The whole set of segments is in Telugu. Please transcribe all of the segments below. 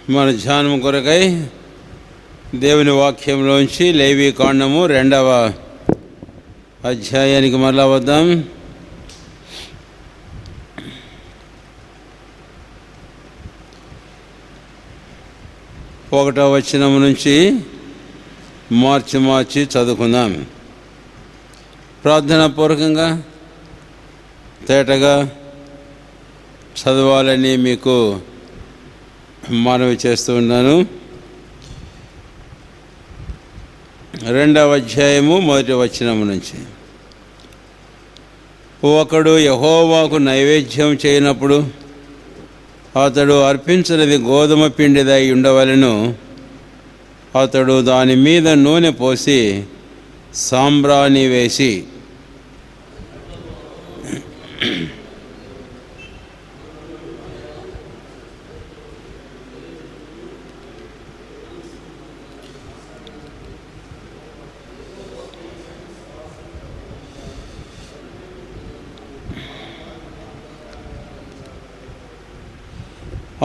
మన ధ్యానం కొరకై దేవుని వాక్యంలోంచి లేవీకాండము 2వ అధ్యాయానికి మరలా వద్దాం. ఒకటవ వచనం నుంచి మార్చి చదువుకుందాం. ప్రార్థనా పూర్వకంగా తేటగా చదవాలని మీకు మనవి చేస్తూ ఉన్నాను. 2వ అధ్యాయము 1వ వచనం నుంచి. ఒకడు యెహోవాకు నైవేద్యం చేయనప్పుడు అతడు అర్పించినది గోధుమ పిండిదై ఉండవలెను. అతడు దాని మీద నూనె పోసి సాంబ్రాణి వేసి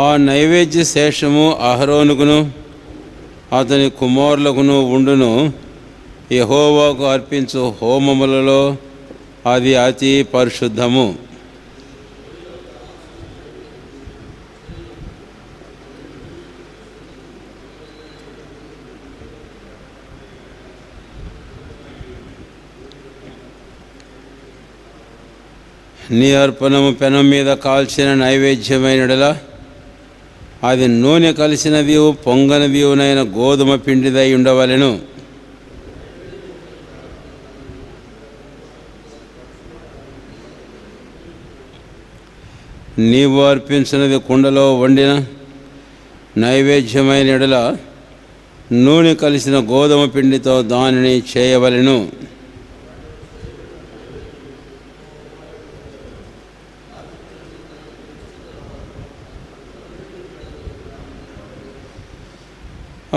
ఆ నైవేద్య శేషము అహరోనుకును అతని కుమారులకును ఉండును. యెహోవాకు అర్పించు హోమములలో అది అతి పరిశుద్ధము. నీ అర్పణము పెనం మీద కాల్చిన నైవేద్యమైనడలా అది నూనె కలిసినది పొంగనదివునైన గోధుమ పిండిదై ఉండవలెను. నీవు అర్పించినది కుండలో వండిన నైవేద్యమైన ఎడల నూనె కలిసిన గోధుమ పిండితో దానిని చేయవలెను.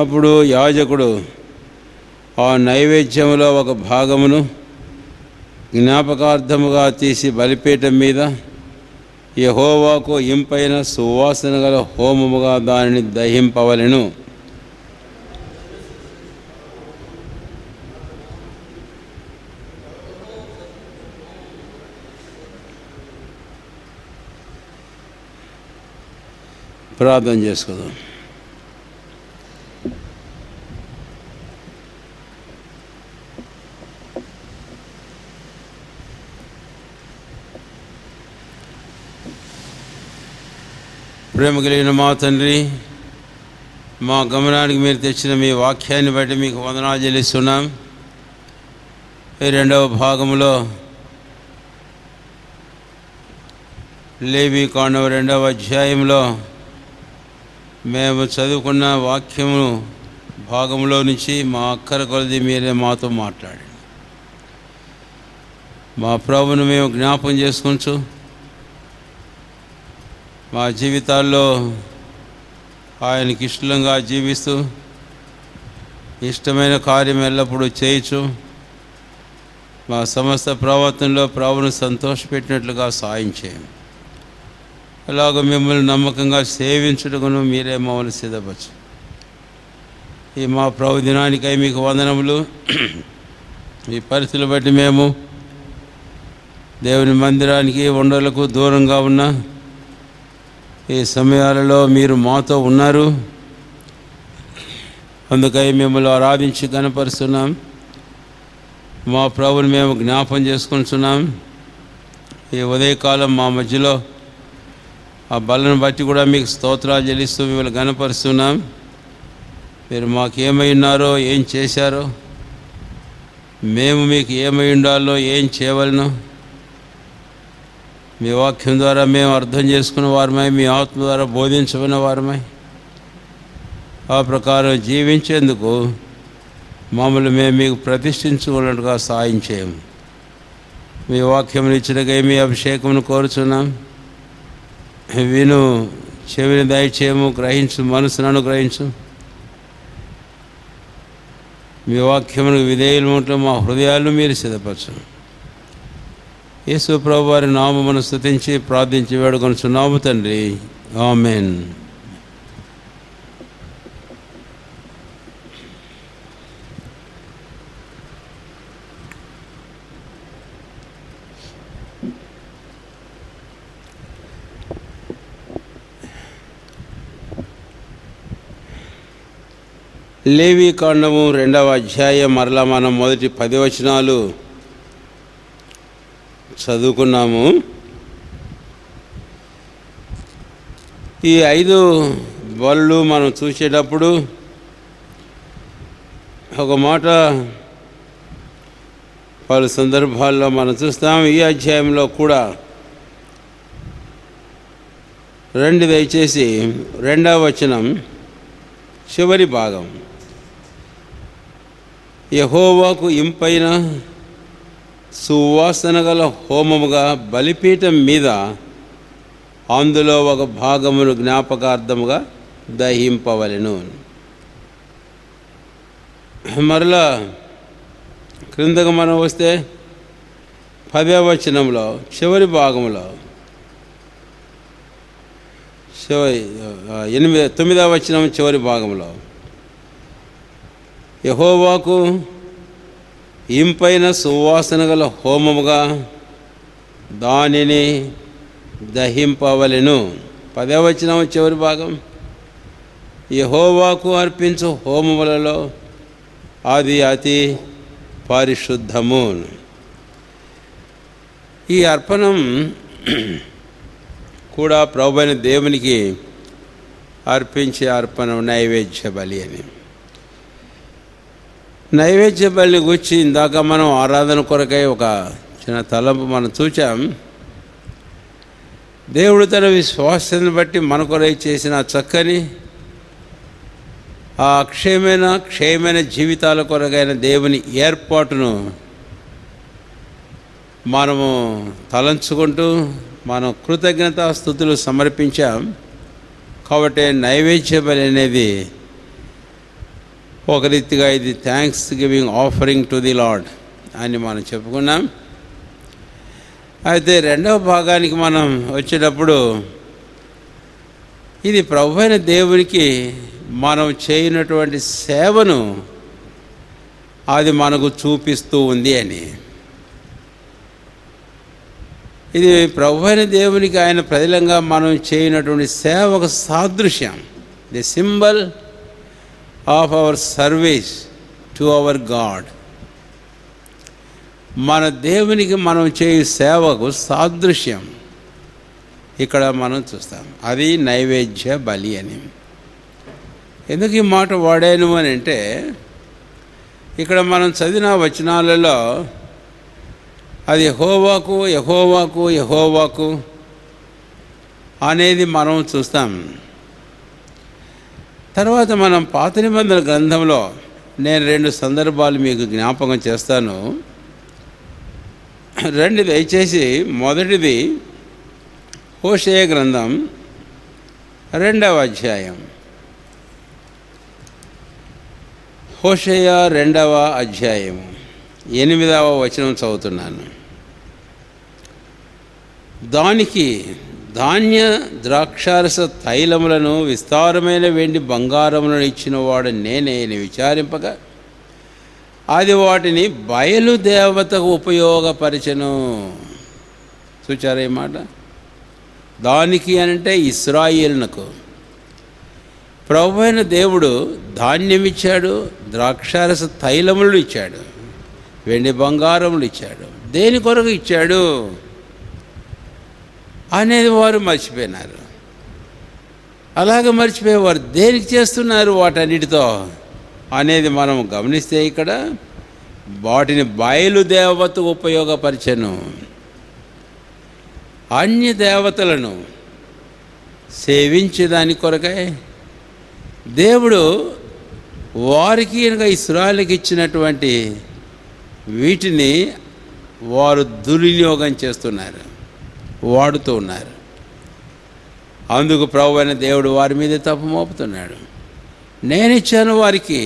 అప్పుడు యాజకుడు ఆ నైవేద్యములో ఒక భాగమును జ్ఞాపకార్థముగా తీసి బలిపీఠం మీద యెహోవాకు ఇంపైన సువాసన గల హోమముగా దానిని దహింపవలెను. ప్రార్థన చేసుకుందాం. ప్రేమ కలిగిన మా తండ్రి, మా గమనానికి మీరు తెచ్చిన మీ వాక్యాన్ని బట్టి మీకు వందనాలు చెల్లిస్తున్నాం. ఈ 2వ భాగంలో లేవీకాండం 2వ అధ్యాయంలో మేము చదువుకున్న వాక్యము భాగంలో నుంచి మా అక్కర కొలది మీరే మాతో మాట్లాడండి. మా ప్రభువును మేము జ్ఞాపకం చేసుకుంటూ మా జీవితాల్లో ఆయనకి ఇష్టంగా జీవిస్తూ ఇష్టమైన కార్యం ఎల్లప్పుడూ చేయొచ్చు. మా సమస్త ప్రవర్తనలో ప్రభువును సంతోషపెట్టినట్లుగా సాయం చేయండి. అలాగ మిమ్మల్ని నమ్మకంగా సేవించుటకును మీరే మమ్మల్ని సిద్ధపరచు. ఈ మా ప్రభు దినానికై మీకు వందనములు. ఈ పరిస్థితులు బట్టి మేము దేవుని మందిరానికి ఉండలకు దూరంగా ఉన్న ఈ సమయాలలో మీరు మాతో ఉన్నారు. అందుకై మిమ్మల్ని ఆరాధించి కనపరుస్తున్నాం. మా ప్రభుని మేము జ్ఞాపం చేసుకుంటున్నాం. ఈ ఉదయకాలం మా మధ్యలో ఆ బలను బట్టి కూడా మీకు స్తోత్రాలు చెల్లిస్తూ మిమ్మల్ని కనపరుస్తున్నాం. మీరు మాకు ఏమై ఉన్నారో, ఏం చేశారో, మేము మీకు ఏమై ఉండాలో, ఏం చేయవలనో మీ వాక్యం ద్వారా మేము అర్థం చేసుకున్న వారమై, మీ ఆత్మ ద్వారా బోధించబడిన వారమై ఆ ప్రకారం జీవించేందుకు మమ్మల్ని మేము మీకు ప్రతిష్ఠించుకున్నట్టుగా సాయం చేయము. మీ వాక్యమును ఇచ్చినకై మీ అభిషేకమును కోరుచున్నాం. విను చెవిని దయచేయము, గ్రహించు మనసును అనుగ్రహించు. మీ వాక్యమును విధేయులు మా హృదయాలను మీరు సిద్ధపరచు. యేసు ప్రభు వారి నామమును స్తుతించి ప్రార్థించి వేడుకొనుచున్నాము తండ్రి. ఆమేన్. లేవి కాండము 2వ అధ్యాయం మరలా మనం మొదటి 10 వచనాలు చదువుకున్నాము. ఈ 5 బలులు మనం చూసేటప్పుడు ఒక మాట పలు సందర్భాల్లో మనం చూస్తాం. ఈ అధ్యాయంలో కూడా దయచేసి 2వ వచనం చివరి భాగం. యెహోవాకు ఇంపైన సువాసన గల హోమముగా బలిపీఠం మీద అందులో ఒక భాగమును జ్ఞాపకార్థముగా దహింపవలెను. మరలా క్రిందకు మనం వస్తే 10వ వచనంలో చివరి భాగంలో 9వ వచనం చివరి భాగంలో యెహోవాకు ఇంపైన సువాసన గల హోమముగా దానిని దహింపవలెను. 10వ వచనం చివరి భాగం యెహోవాకు అర్పించు హోమములలో అది అతి పరిశుద్ధము. ఈ అర్పణం కూడా ప్రభువైన దేవునికి అర్పించే అర్పణం నైవేద్య బలి అని. నైవేద్య బలిని గురించి ఇందాక మనం ఆరాధన కొరకై ఒక చిన్న తలంపు మనం చూచాం. దేవుడు తన విశ్వాసాన్ని బట్టి మన కొరై చేసిన చక్కని ఆ క్షయమైన జీవితాల కొరకైన దేవుని ఏర్పాటును మనము తలంచుకుంటూ మనం కృతజ్ఞతాస్తుతులు సమర్పించాం. కాబట్టి నైవేద్య బలి అనేది ఒక రీతిగా ఇది thanks giving offering to the lord అని మనం చెప్పుకున్నాం. అయితే 2వ భాగానికి మనం వచ్చేటప్పుడు ఇది ప్రభువైన దేవునికి మనం చేయనటువంటి సేవను అది మనకు చూపిస్తూ ఉంది అని. ఇది ప్రభువైన దేవునికి ఆయన ప్రజలంగా మనం చేయనటువంటి సేవ ఒక సాదృశ్యం, the symbol of our service to our God. మన దేవునికి మనం చేయు సేవకు సాదృశ్యం ఇక్కడ మనం చూస్తాం. అది నైవేద్య బలి అని. ఎందుకు ఈ మాట వాడాను అని అంటే, ఇక్కడ మనం చదివిన వచనాలలో అది యెహోవాకు అనేది మనం చూస్తాం. తర్వాత మనం పాత నిబంధన గ్రంథంలో నేను 2 సందర్భాలు మీకు జ్ఞాపకం చేస్తాను. దయచేసి మొదటిది హోషేయ గ్రంథం 2వ అధ్యాయం. హోషేయ 2వ అధ్యాయం 8వ వచనం చదువుతున్నాను. దానికి ధాన్య ద్రాక్షారస తైలములను విస్తారమైన వెండి బంగారములను ఇచ్చిన వాడు నేనే అని విచారింపగా అది వాటిని బయలుదేవతకు ఉపయోగపరచెను. చూచారా ఈ మాట? దానికి అంటే ఇశ్రాయేలునకు ప్రభువైన దేవుడు ధాన్యం ఇచ్చాడు, ద్రాక్షారస తైలములు ఇచ్చాడు, వెండి బంగారములు ఇచ్చాడు. దేని కొరకు ఇచ్చాడు అనేది వారు మర్చిపోయినారు. అలాగే మర్చిపోయేవారు దేనికి చేస్తున్నారు వాటన్నిటితో అనేది మనం గమనిస్తే ఇక్కడ వాటిని బయలుదేవతకు ఉపయోగపరచెను. అన్య దేవతలను సేవించేదాని కొరకై దేవుడు వారికి కనుక ఇశ్రాయేలుకి ఇచ్చినటువంటి వీటిని వారు దుర్వినియోగం చేస్తున్నారు, వాడుతూ ఉన్నారు. అందుకు ప్రభువైన దేవుడు వారి మీద తప్పు మోపుతున్నాడు. నేను ఇచ్చాను వారికి,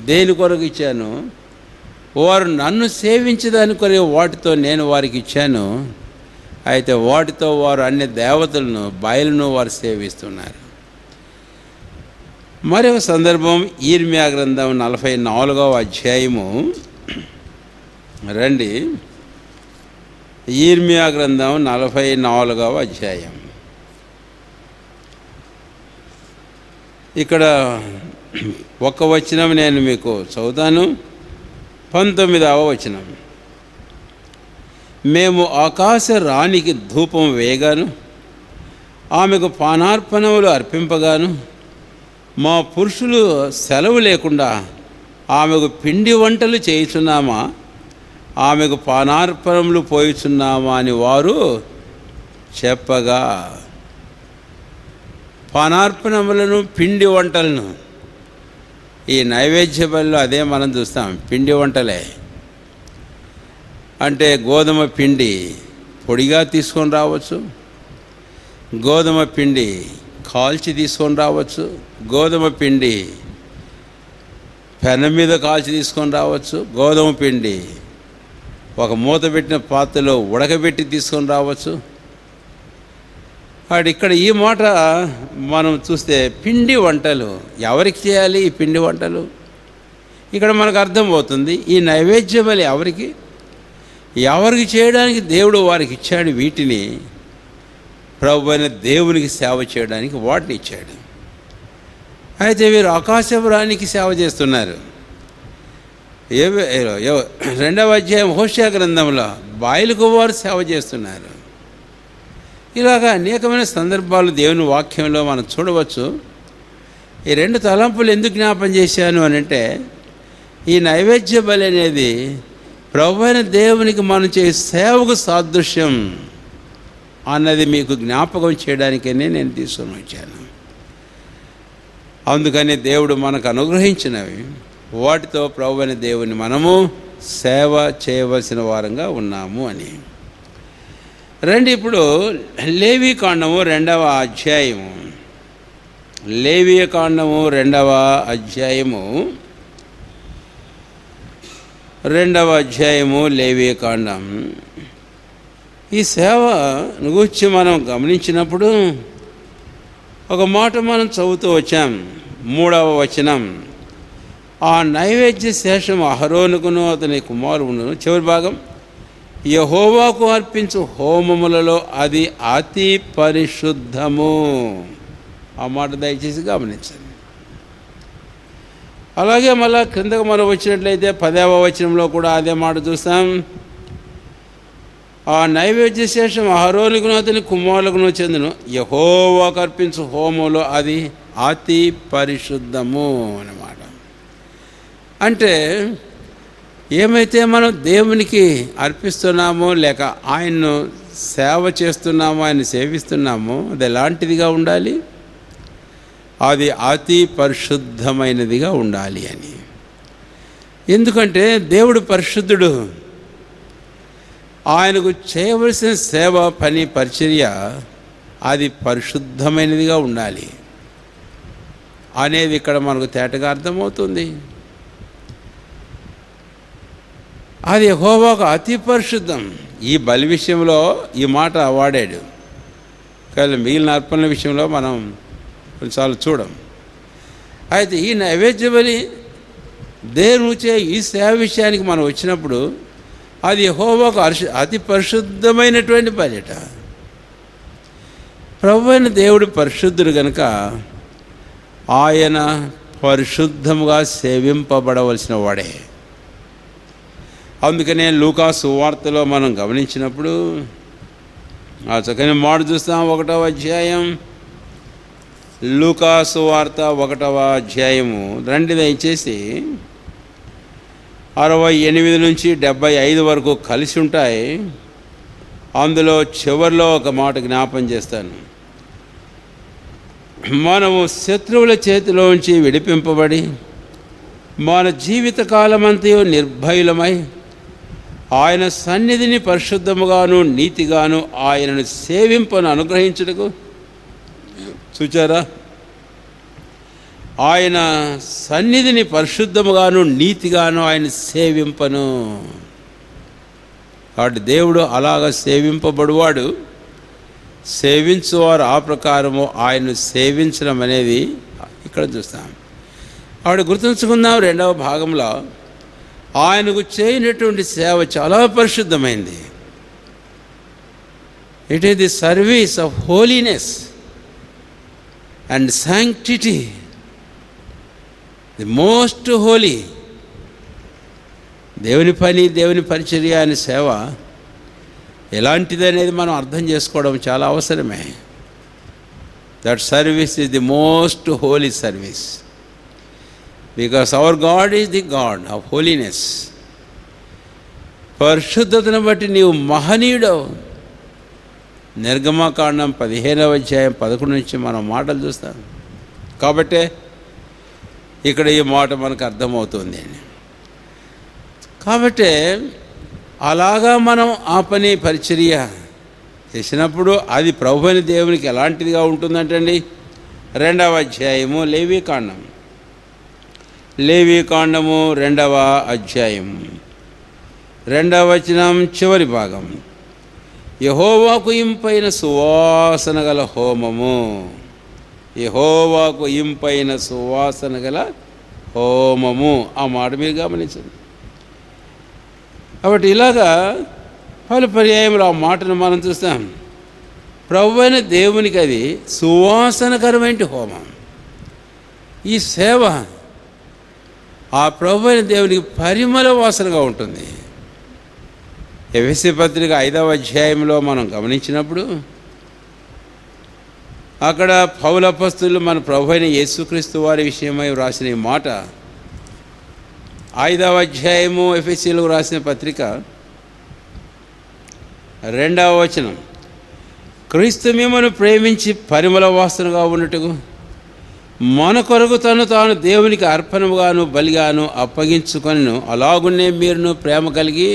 దేని కొరకు ఇచ్చాను? వారు నన్ను సేవించేదాని కొరకు వాటితో నేను వారికి ఇచ్చాను. అయితే వాటితో వారు అన్ని దేవతలను బయలును వారు సేవిస్తున్నారు. మరొక సందర్భం యిర్మీయా గ్రంథం 44వ అధ్యాయము. యిర్మీయా గ్రంథం 44వ అధ్యాయం. ఇక్కడ ఒక్క వచనం నేను మీకు చదువుతాను. 19వ వచనం. మేము ఆకాశ రాణికి ధూపం వేయగాను ఆమెకు పానార్పణములు అర్పింపగాను మా పురుషులు సెలవు లేకుండా ఆమెకు పిండి వంటలు చేయుచున్నామా, ఆమెకు పానార్పణములు పోయుచున్నామా అని వారు చెప్పగా. పానార్పణములను, పిండి వంటలను, ఈ నైవేద్య బలిలో అదే మనం చూస్తాం. పిండి వంటలే అంటే గోధుమ పిండి పొడిగా తీసుకొని రావచ్చు, గోధుమ పిండి కాల్చి తీసుకొని రావచ్చు, గోధుమ పిండి పెనం మీద కాల్చి తీసుకొని రావచ్చు, గోధుమ పిండి ఒక మూత పెట్టిన పాత్రలో ఉడకబెట్టి తీసుకొని రావచ్చు. ఇక్కడ ఈ మాట మనం చూస్తే పిండి వంటలు ఎవరికి చేయాలి? ఈ పిండి వంటలు ఇక్కడ మనకు అర్థమవుతుంది. ఈ నైవేద్య బలి ఎవరికి చేయడానికి దేవుడు వారికి ఇచ్చాడు. వీటిని ప్రభు అయిన దేవునికి సేవ చేయడానికి వాటిని ఇచ్చాడు. అయితే వీరు ఆకాశపు రాణికి సేవ చేస్తున్నారు. 2వ అధ్యాయం హోషేయ గ్రంథంలో బాయలుకు వారు సేవ చేస్తున్నారు. ఇలాగా అనేకమైన సందర్భాలు దేవుని వాక్యంలో మనం చూడవచ్చు. ఈ 2 తలంపులు ఎందుకు జ్ఞాపం చేశాను అని అంటే, ఈ నైవేద్య బలి అనేది ప్రభు అయిన దేవునికి మనం చేసే సేవకు సాదృశ్యం అన్నది మీకు జ్ఞాపకం చేయడానికనే నేను తీసుకొని వచ్చాను. అందుకని దేవుడు మనకు అనుగ్రహించినవి వాటితో ప్రభు అయిన దేవుని మనము సేవ చేయవలసిన వారంగా ఉన్నాము అని. రండి ఇప్పుడు లేవీకాండము 2వ అధ్యాయము. లేవీకాండము 2వ అధ్యాయము 2వ అధ్యాయము లేవీకాండం. ఈ సేవ గురించి మనం గమనించినప్పుడు ఒక మాట మనం చదువుతూ వచ్చాం. 3వ వచనం. ఆ నైవేద్య శేషం అహరోనుకును అతని కుమారుడును, చివరి భాగం, యెహోవాకు అర్పించు హోమములలో అది అతి పరిశుద్ధము. ఆ మాట దయచేసి గమనించండి. అలాగే మళ్ళా క్రిందకు మనం వచ్చినట్లయితే 10వ వచనంలో కూడా అదే మాట చూస్తాం. ఆ నైవేద్య శేషం అహరోనుకును అతని కుమారులకును చెందును, యెహోవాకు అర్పించు హోమములో అది అతి పరిశుద్ధము అన్నమాట. అంటే ఏమైతే మనం దేవునికి అర్పిస్తున్నామో లేక ఆయన్ను సేవ చేస్తున్నామో, ఆయన సేవిస్తున్నామో, అది ఎలాంటిదిగా ఉండాలి? అది అతి పరిశుద్ధమైనదిగా ఉండాలి అని. ఎందుకంటే దేవుడు పరిశుద్ధుడు. ఆయనకు చేయవలసిన సేవ, పని, పరిచర్య అది పరిశుద్ధమైనదిగా ఉండాలి అనేది ఇక్కడ మనకు తేటగా అర్థమవుతుంది. అది యెహోవాకు అతి పరిశుద్ధం. ఈ బలి విషయంలో ఈ మాట వాడాడు, కానీ మిగిలిన అర్పణల విషయంలో మనం కొన్నిసార్లు చూడం. అయితే ఈ నైవేద్య బలి దేవునిచే ఈ సేవ విషయానికి మనం వచ్చినప్పుడు అది యెహోవాకు అతి పరిశుద్ధమైనటువంటి బలిట. ప్రభు అయిన దేవుడు పరిశుద్ధుడు కనుక ఆయన పరిశుద్ధముగా సేవింపబడవలసిన వాడే. అందుకనే లూకా సువార్తలో మనం గమనించినప్పుడు ఆ చక్కని మాట చూస్తాం. 1వ అధ్యాయం లూకా సువార్త 1వ అధ్యాయము. రండి దయచేసి 68 నుంచి 75 వరకు కలిసి ఉంటాయి. అందులో చివరిలో ఒక మాట జ్ఞాపం చేస్తాను. మనము శత్రువుల చేతిలోంచి విడిపింపబడి మన జీవితకాలమంతయు నిర్భయులమై ఆయన సన్నిధిని పరిశుద్ధముగాను నీతిగాను ఆయనను సేవింపను అనుగ్రహించుటకు, చూచారా, ఆయన సన్నిధిని పరిశుద్ధముగాను నీతిగాను ఆయన సేవింపను. కాబట్టి దేవుడు అలాగ సేవింపబడువాడు. సేవించువారు ఆ ప్రకారము ఆయన్ను సేవించడం అనేది ఇక్కడ చూస్తాం. ఆవిడ గుర్తుంచుకుందాం. 2వ భాగంలో ఆయనకు చేయనటువంటి సేవ చాలా పరిశుద్ధమైంది. It is the service of holiness and sanctity the most holy. దేవుని పని, దేవుని పరిచర్య అనే సేవ ఎలాంటిది అనేది మనం అర్థం చేసుకోవడం చాలా అవసరమే. That service is the most Holi service, because our God is the God of holiness. పరిశుద్ధతను బట్టి నీవు మహనీయుడవు. నిర్గమకాండం 15వ అధ్యాయం 11 నుంచి మనం మాటలు చూస్తాం. కాబట్టే ఇక్కడ ఈ మాట మనకు అర్థమవుతుంది. కాబట్టే అలాగా మనం ఆ పని పరిచర్య చేసినప్పుడు అది ప్రభువైన దేవునికి ఎలాంటిదిగా ఉంటుందంటండి. 2వ అధ్యాయము లేవీకాండము 2వ అధ్యాయం 2వ వచనం చివరి భాగం. యెహోవాకు ఇంపైన సువాసన గల హోమము, యెహోవాకు ఇంపైన సువాసన గల హోమము. ఆ మాట మీరు గమనించండి. కాబట్టి ఇలాగా పలు పర్యాయంలో ఆ మాటను మనం చూస్తాం. ప్రభువైన దేవునికి అది సువాసనకరమైన హోమం. ఈ సేవ ఆ ప్రభువైన దేవునికి పరిమళ వాసనగా ఉంటుంది. ఎఫెసీ పత్రిక 5వ అధ్యాయంలో మనం గమనించినప్పుడు అక్కడ పౌలు అపొస్తలులు మన ప్రభువైన యేసుక్రీస్తు వారి విషయమై వ్రాసిన ఈ మాట 5వ అధ్యాయము ఎఫెసీలకు రాసిన పత్రిక 2వ వచనం. క్రీస్తు మిమ్మల్ని ప్రేమించి పరిమళ వాసనగా ఉన్నట్టుకు మన కొరకు తాను దేవునికి అర్పణముగాను బలిగాను అప్పగించుకొనిను, అలాగునే మీరును ప్రేమ కలిగి.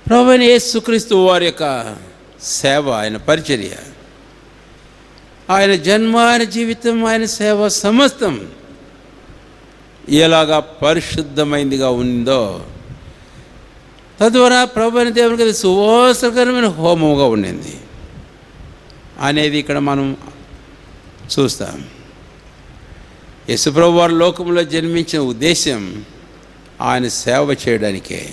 ప్రభువైన యేసుక్రీస్తు వారి యొక్క సేవ, ఆయన పరిచర్య, ఆయన జన్మ, ఆయన జీవితం, ఆయన సేవ సమస్తం ఎలాగా పరిశుద్ధమైందిగా ఉందో తద్వారా ప్రభువైన దేవునికి అది సువాసనకరమైన హోమముగా ఉండింది అనేది ఇక్కడ మనం చూస్తాం. యేసుప్రభు వారు లోకంలో జన్మించిన ఉద్దేశం ఆయన సేవ చేయడానికే.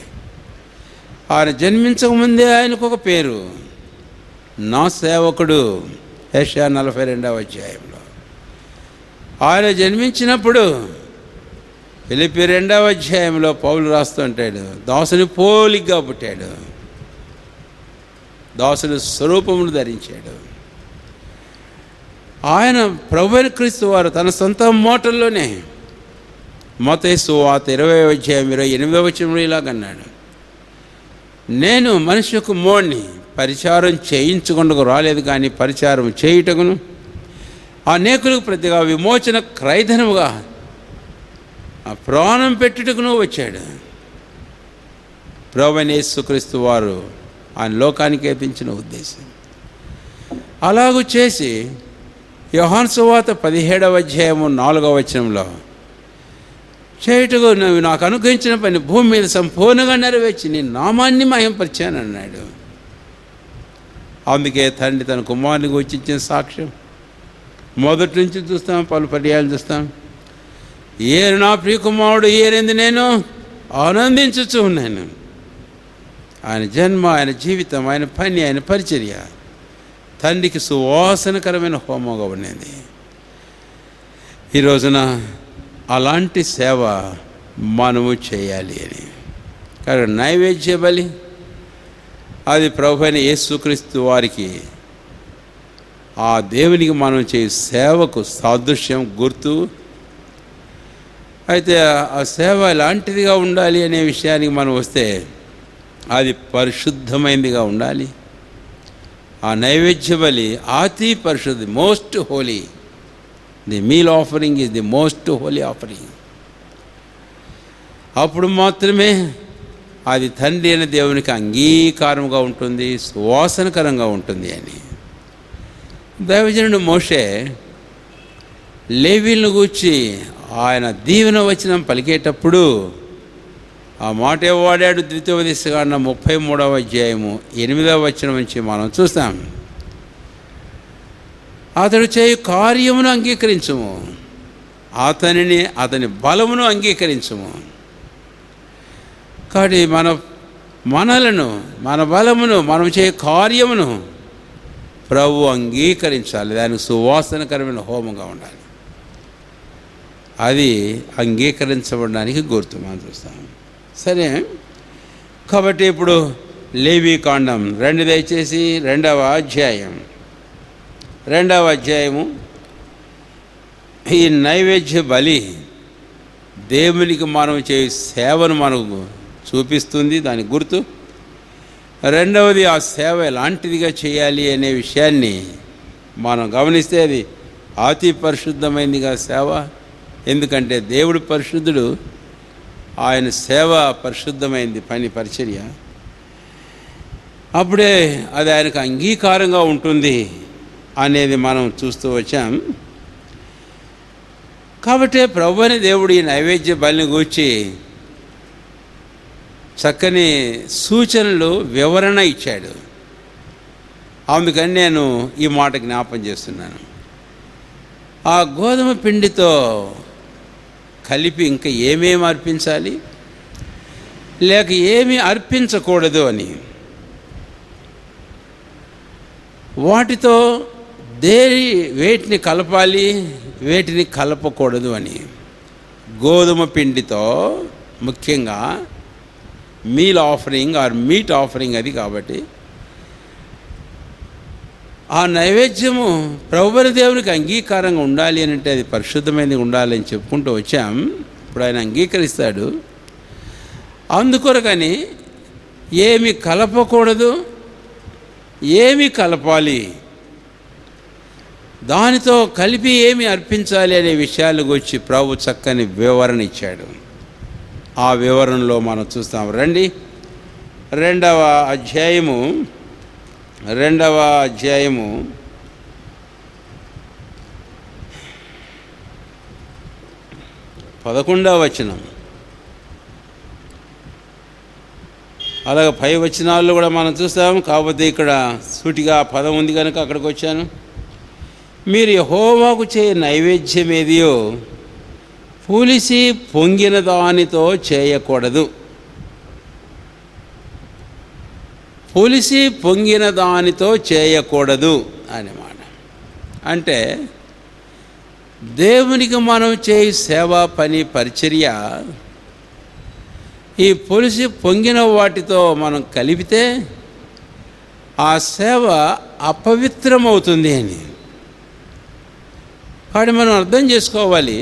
ఆయన జన్మించకముందే ఆయనకు ఒక పేరు, నా సేవకుడు. యెషయా 42వ అధ్యాయంలో ఆయన జన్మించినప్పుడు ఫిలిప్పీ 2వ అధ్యాయంలో పౌలు రాస్తుంటాడు, దాసుని పోలికగా పుట్టాడు, దాసుని స్వరూపమును ధరించాడు. ఆయన ప్రభువైన క్రీస్తు వారు తన సొంత మాటల్లోనే మత్తయి సువార్త 20వ అధ్యాయం 28వ వచనంలో ఇలాగన్నాడు, నేను మనిషి యొక్క మోడ్ని పరిచారం చేయించుకుంటూ రాలేదు, కానీ పరిచారం చేయుటకును అనేకులకు ప్రతిగా విమోచన క్రయధనముగా ఆ ప్రాణం పెట్టుటకును వచ్చాడు. ప్రభువైన యేసుక్రీస్తు వారు ఆయన లోకానికి ఏపించిన ఉద్దేశం. అలాగూ చేసి యోహాను సువార్త 17వ అధ్యాయము 4వ వచనంలో చేయుటకు నువ్వు నాకు అనుగ్రహించిన పని భూమి మీద సంపూర్ణంగా నెరవేర్చి నీ నామాన్ని మహింపరిచాను అన్నాడు. అందుకే తండ్రి తన కుమారునికి వచ్చి ఇచ్చిన సాక్ష్యం మొదటి నుంచి చూస్తాం, పలు పర్యాలు చూస్తాం. ఏరు నా ప్రియ కుమారుడు, ఏరేంది నేను ఆనందించుచూ ఉన్నాను. ఆయన జన్మ, ఆయన జీవితం, ఆయన పని, ఆయన పరిచర్య తండ్రికి సువాసనకరమైన హోమంగా ఉన్నది. ఈ రోజున అలాంటి సేవ మనము చేయాలి అని. కాబట్టి నైవేద్య బలి అది ప్రభువైన యేసుక్రీస్తు వారికి, ఆ దేవునికి మనం చేసే సేవకు సాదృశ్యం, గుర్తు. అయితే ఆ సేవ ఎలాంటిదిగా ఉండాలి అనే విషయానికి మనం వస్తే అది పరిశుద్ధమైనదిగా ఉండాలి. ఆ నైవేద్య బలి అతి పరిశుద్ధి, most holy. The meal offering is the most holy offering. అప్పుడు మాత్రమే అది తండ్రి అయిన దేవునికి అంగీకారంగా ఉంటుంది, సువాసనకరంగా ఉంటుంది అని. దైవజనుడు మోషే లేవీలను గూర్చి ఆయన దీవెన వచనం పలికేటప్పుడు ఆ మాట వాడాడు. ద్వితీయోపదేశకాండం 33వ అధ్యాయము 8వ వచనం నుంచి మనం చూస్తాం. అతడు చేయు కార్యమును అంగీకరించుము, అతని బలమును అంగీకరించుము. కాబట్టి మన బలమును, మనం చేయు కార్యమును ప్రభు అంగీకరించాలి. దానికి సువాసనకరమైన హోమంగా ఉండాలి. అది అంగీకరించబడడానికి గుర్తు మనం చూస్తాం. సరే, కాబట్టి ఇప్పుడు లేవీ కాండం దయచేసి 2వ అధ్యాయము. ఈ నైవేద్య బలి దేవునికి మనం చేసే సేవను మనకు చూపిస్తుంది, దాని గుర్తు. రెండవది, ఆ సేవ ఎలాంటిదిగా చేయాలి అనే విషయాన్ని మనం గమనిస్తే అది అతి పరిశుద్ధమైనదిగా సేవ. ఎందుకంటే దేవుడు పరిశుద్ధుడు, ఆయన సేవ పరిశుద్ధమైంది, పరిచర్య. అప్పుడే అది ఆయనకు అంగీకారంగా ఉంటుంది అనేది మనం చూస్తూ వచ్చాం. కాబట్టి ప్రభువైన దేవుడు ఈ నైవేద్య బలిని గూర్చి చక్కని సూచనలు, వివరణ ఇచ్చాడు. అందుకని నేను ఈ మాట జ్ఞాపం చేస్తున్నాను. ఆ గోధుమ పిండితో కలిపి ఇంకా ఏమేమి అర్పించాలి, లేక ఏమి అర్పించకూడదు అని, వాటితో వేటిని కలపాలి, వేటిని కలపకూడదు అని. గోధుమ పిండితో ముఖ్యంగా meal offering or meat offering అది. కాబట్టి ఆ నైవేద్యము ప్రభువైన దేవునికి అంగీకారంగా ఉండాలి అని అంటే అది పరిశుద్ధమైనది ఉండాలని చెప్పుకుంటూ వచ్చాం. ఇప్పుడు ఆయన అంగీకరిస్తాడు. అందుకొరకని ఏమి కలపకూడదు, ఏమి కలపాలి, దానితో కలిపి ఏమి అర్పించాలి అనే విషయాల గురించి ప్రభు చక్కని వివరణ ఇచ్చాడు. ఆ వివరణలో మనం చూస్తాం. రండి, 2వ అధ్యాయము 11వ వచనం, అలాగే 5 వచనాల్లో కూడా మనం చూస్తాం. కాకపోతే ఇక్కడ సూటిగా పదం ఉంది కనుక అక్కడికి వచ్చాను. మీరు యెహోవాకు చేయ నైవేద్యం ఏదియో పులిసి పొంగిన దానితో చేయకూడదు. పులిసి పొంగిన దానితో చేయకూడదు అనే మాట. అంటే దేవునికి మనం చేయి సేవ, పని, పరిచర్య ఈ పులిసి పొంగిన వాటితో మనం కలిపితే ఆ సేవ అపవిత్రమవుతుంది అని. కాబట్టి మనం అర్థం చేసుకోవాలి,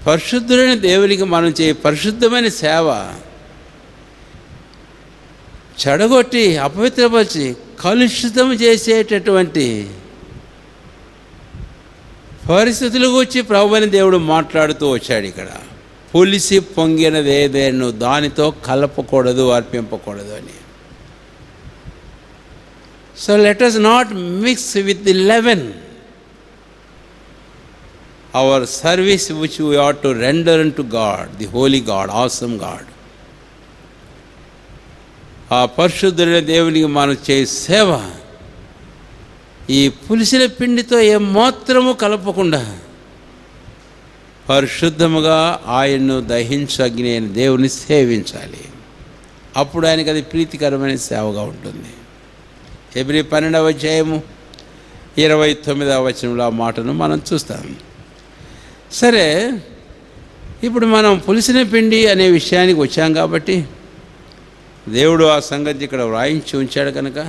పరిశుద్ధులైన దేవునికి మనం చేయ పరిశుద్ధమైన సేవ చెడగొట్టి, అపవిత్రపరిచి, కలుషితం చేసేటటువంటి పరిస్థితుల గురించి ప్రభువైన దేవుడు మాట్లాడుతూ వచ్చాడు. ఇక్కడ పులిసి పొంగినది ఏదేను దానితో కలపకూడదు, అర్పింపకూడదు అని. So let us not mix with the leaven our service which we ought to render unto God, the holy God, awesome God. ఆ పరిశుద్ధులైన దేవునికి మనం చేసే సేవ ఈ పులిసిన పిండితో ఏమాత్రము కలపకుండా పరిశుద్ధముగా ఆయన్ను దహించగ్ని అయిన దేవుని సేవించాలి. అప్పుడు ఆయనకి అది ప్రీతికరమైన సేవగా ఉంటుంది. హెబ్రీ 12వ అధ్యాయము 29వ వచనంలో ఆ మాటను మనం చూస్తాం. సరే, ఇప్పుడు మనం పులిసిన పిండి అనే విషయానికి వచ్చాం కాబట్టి దేవుడు ఆ సంగతి ఇక్కడ వ్రాయించి ఉంచాడు కనుక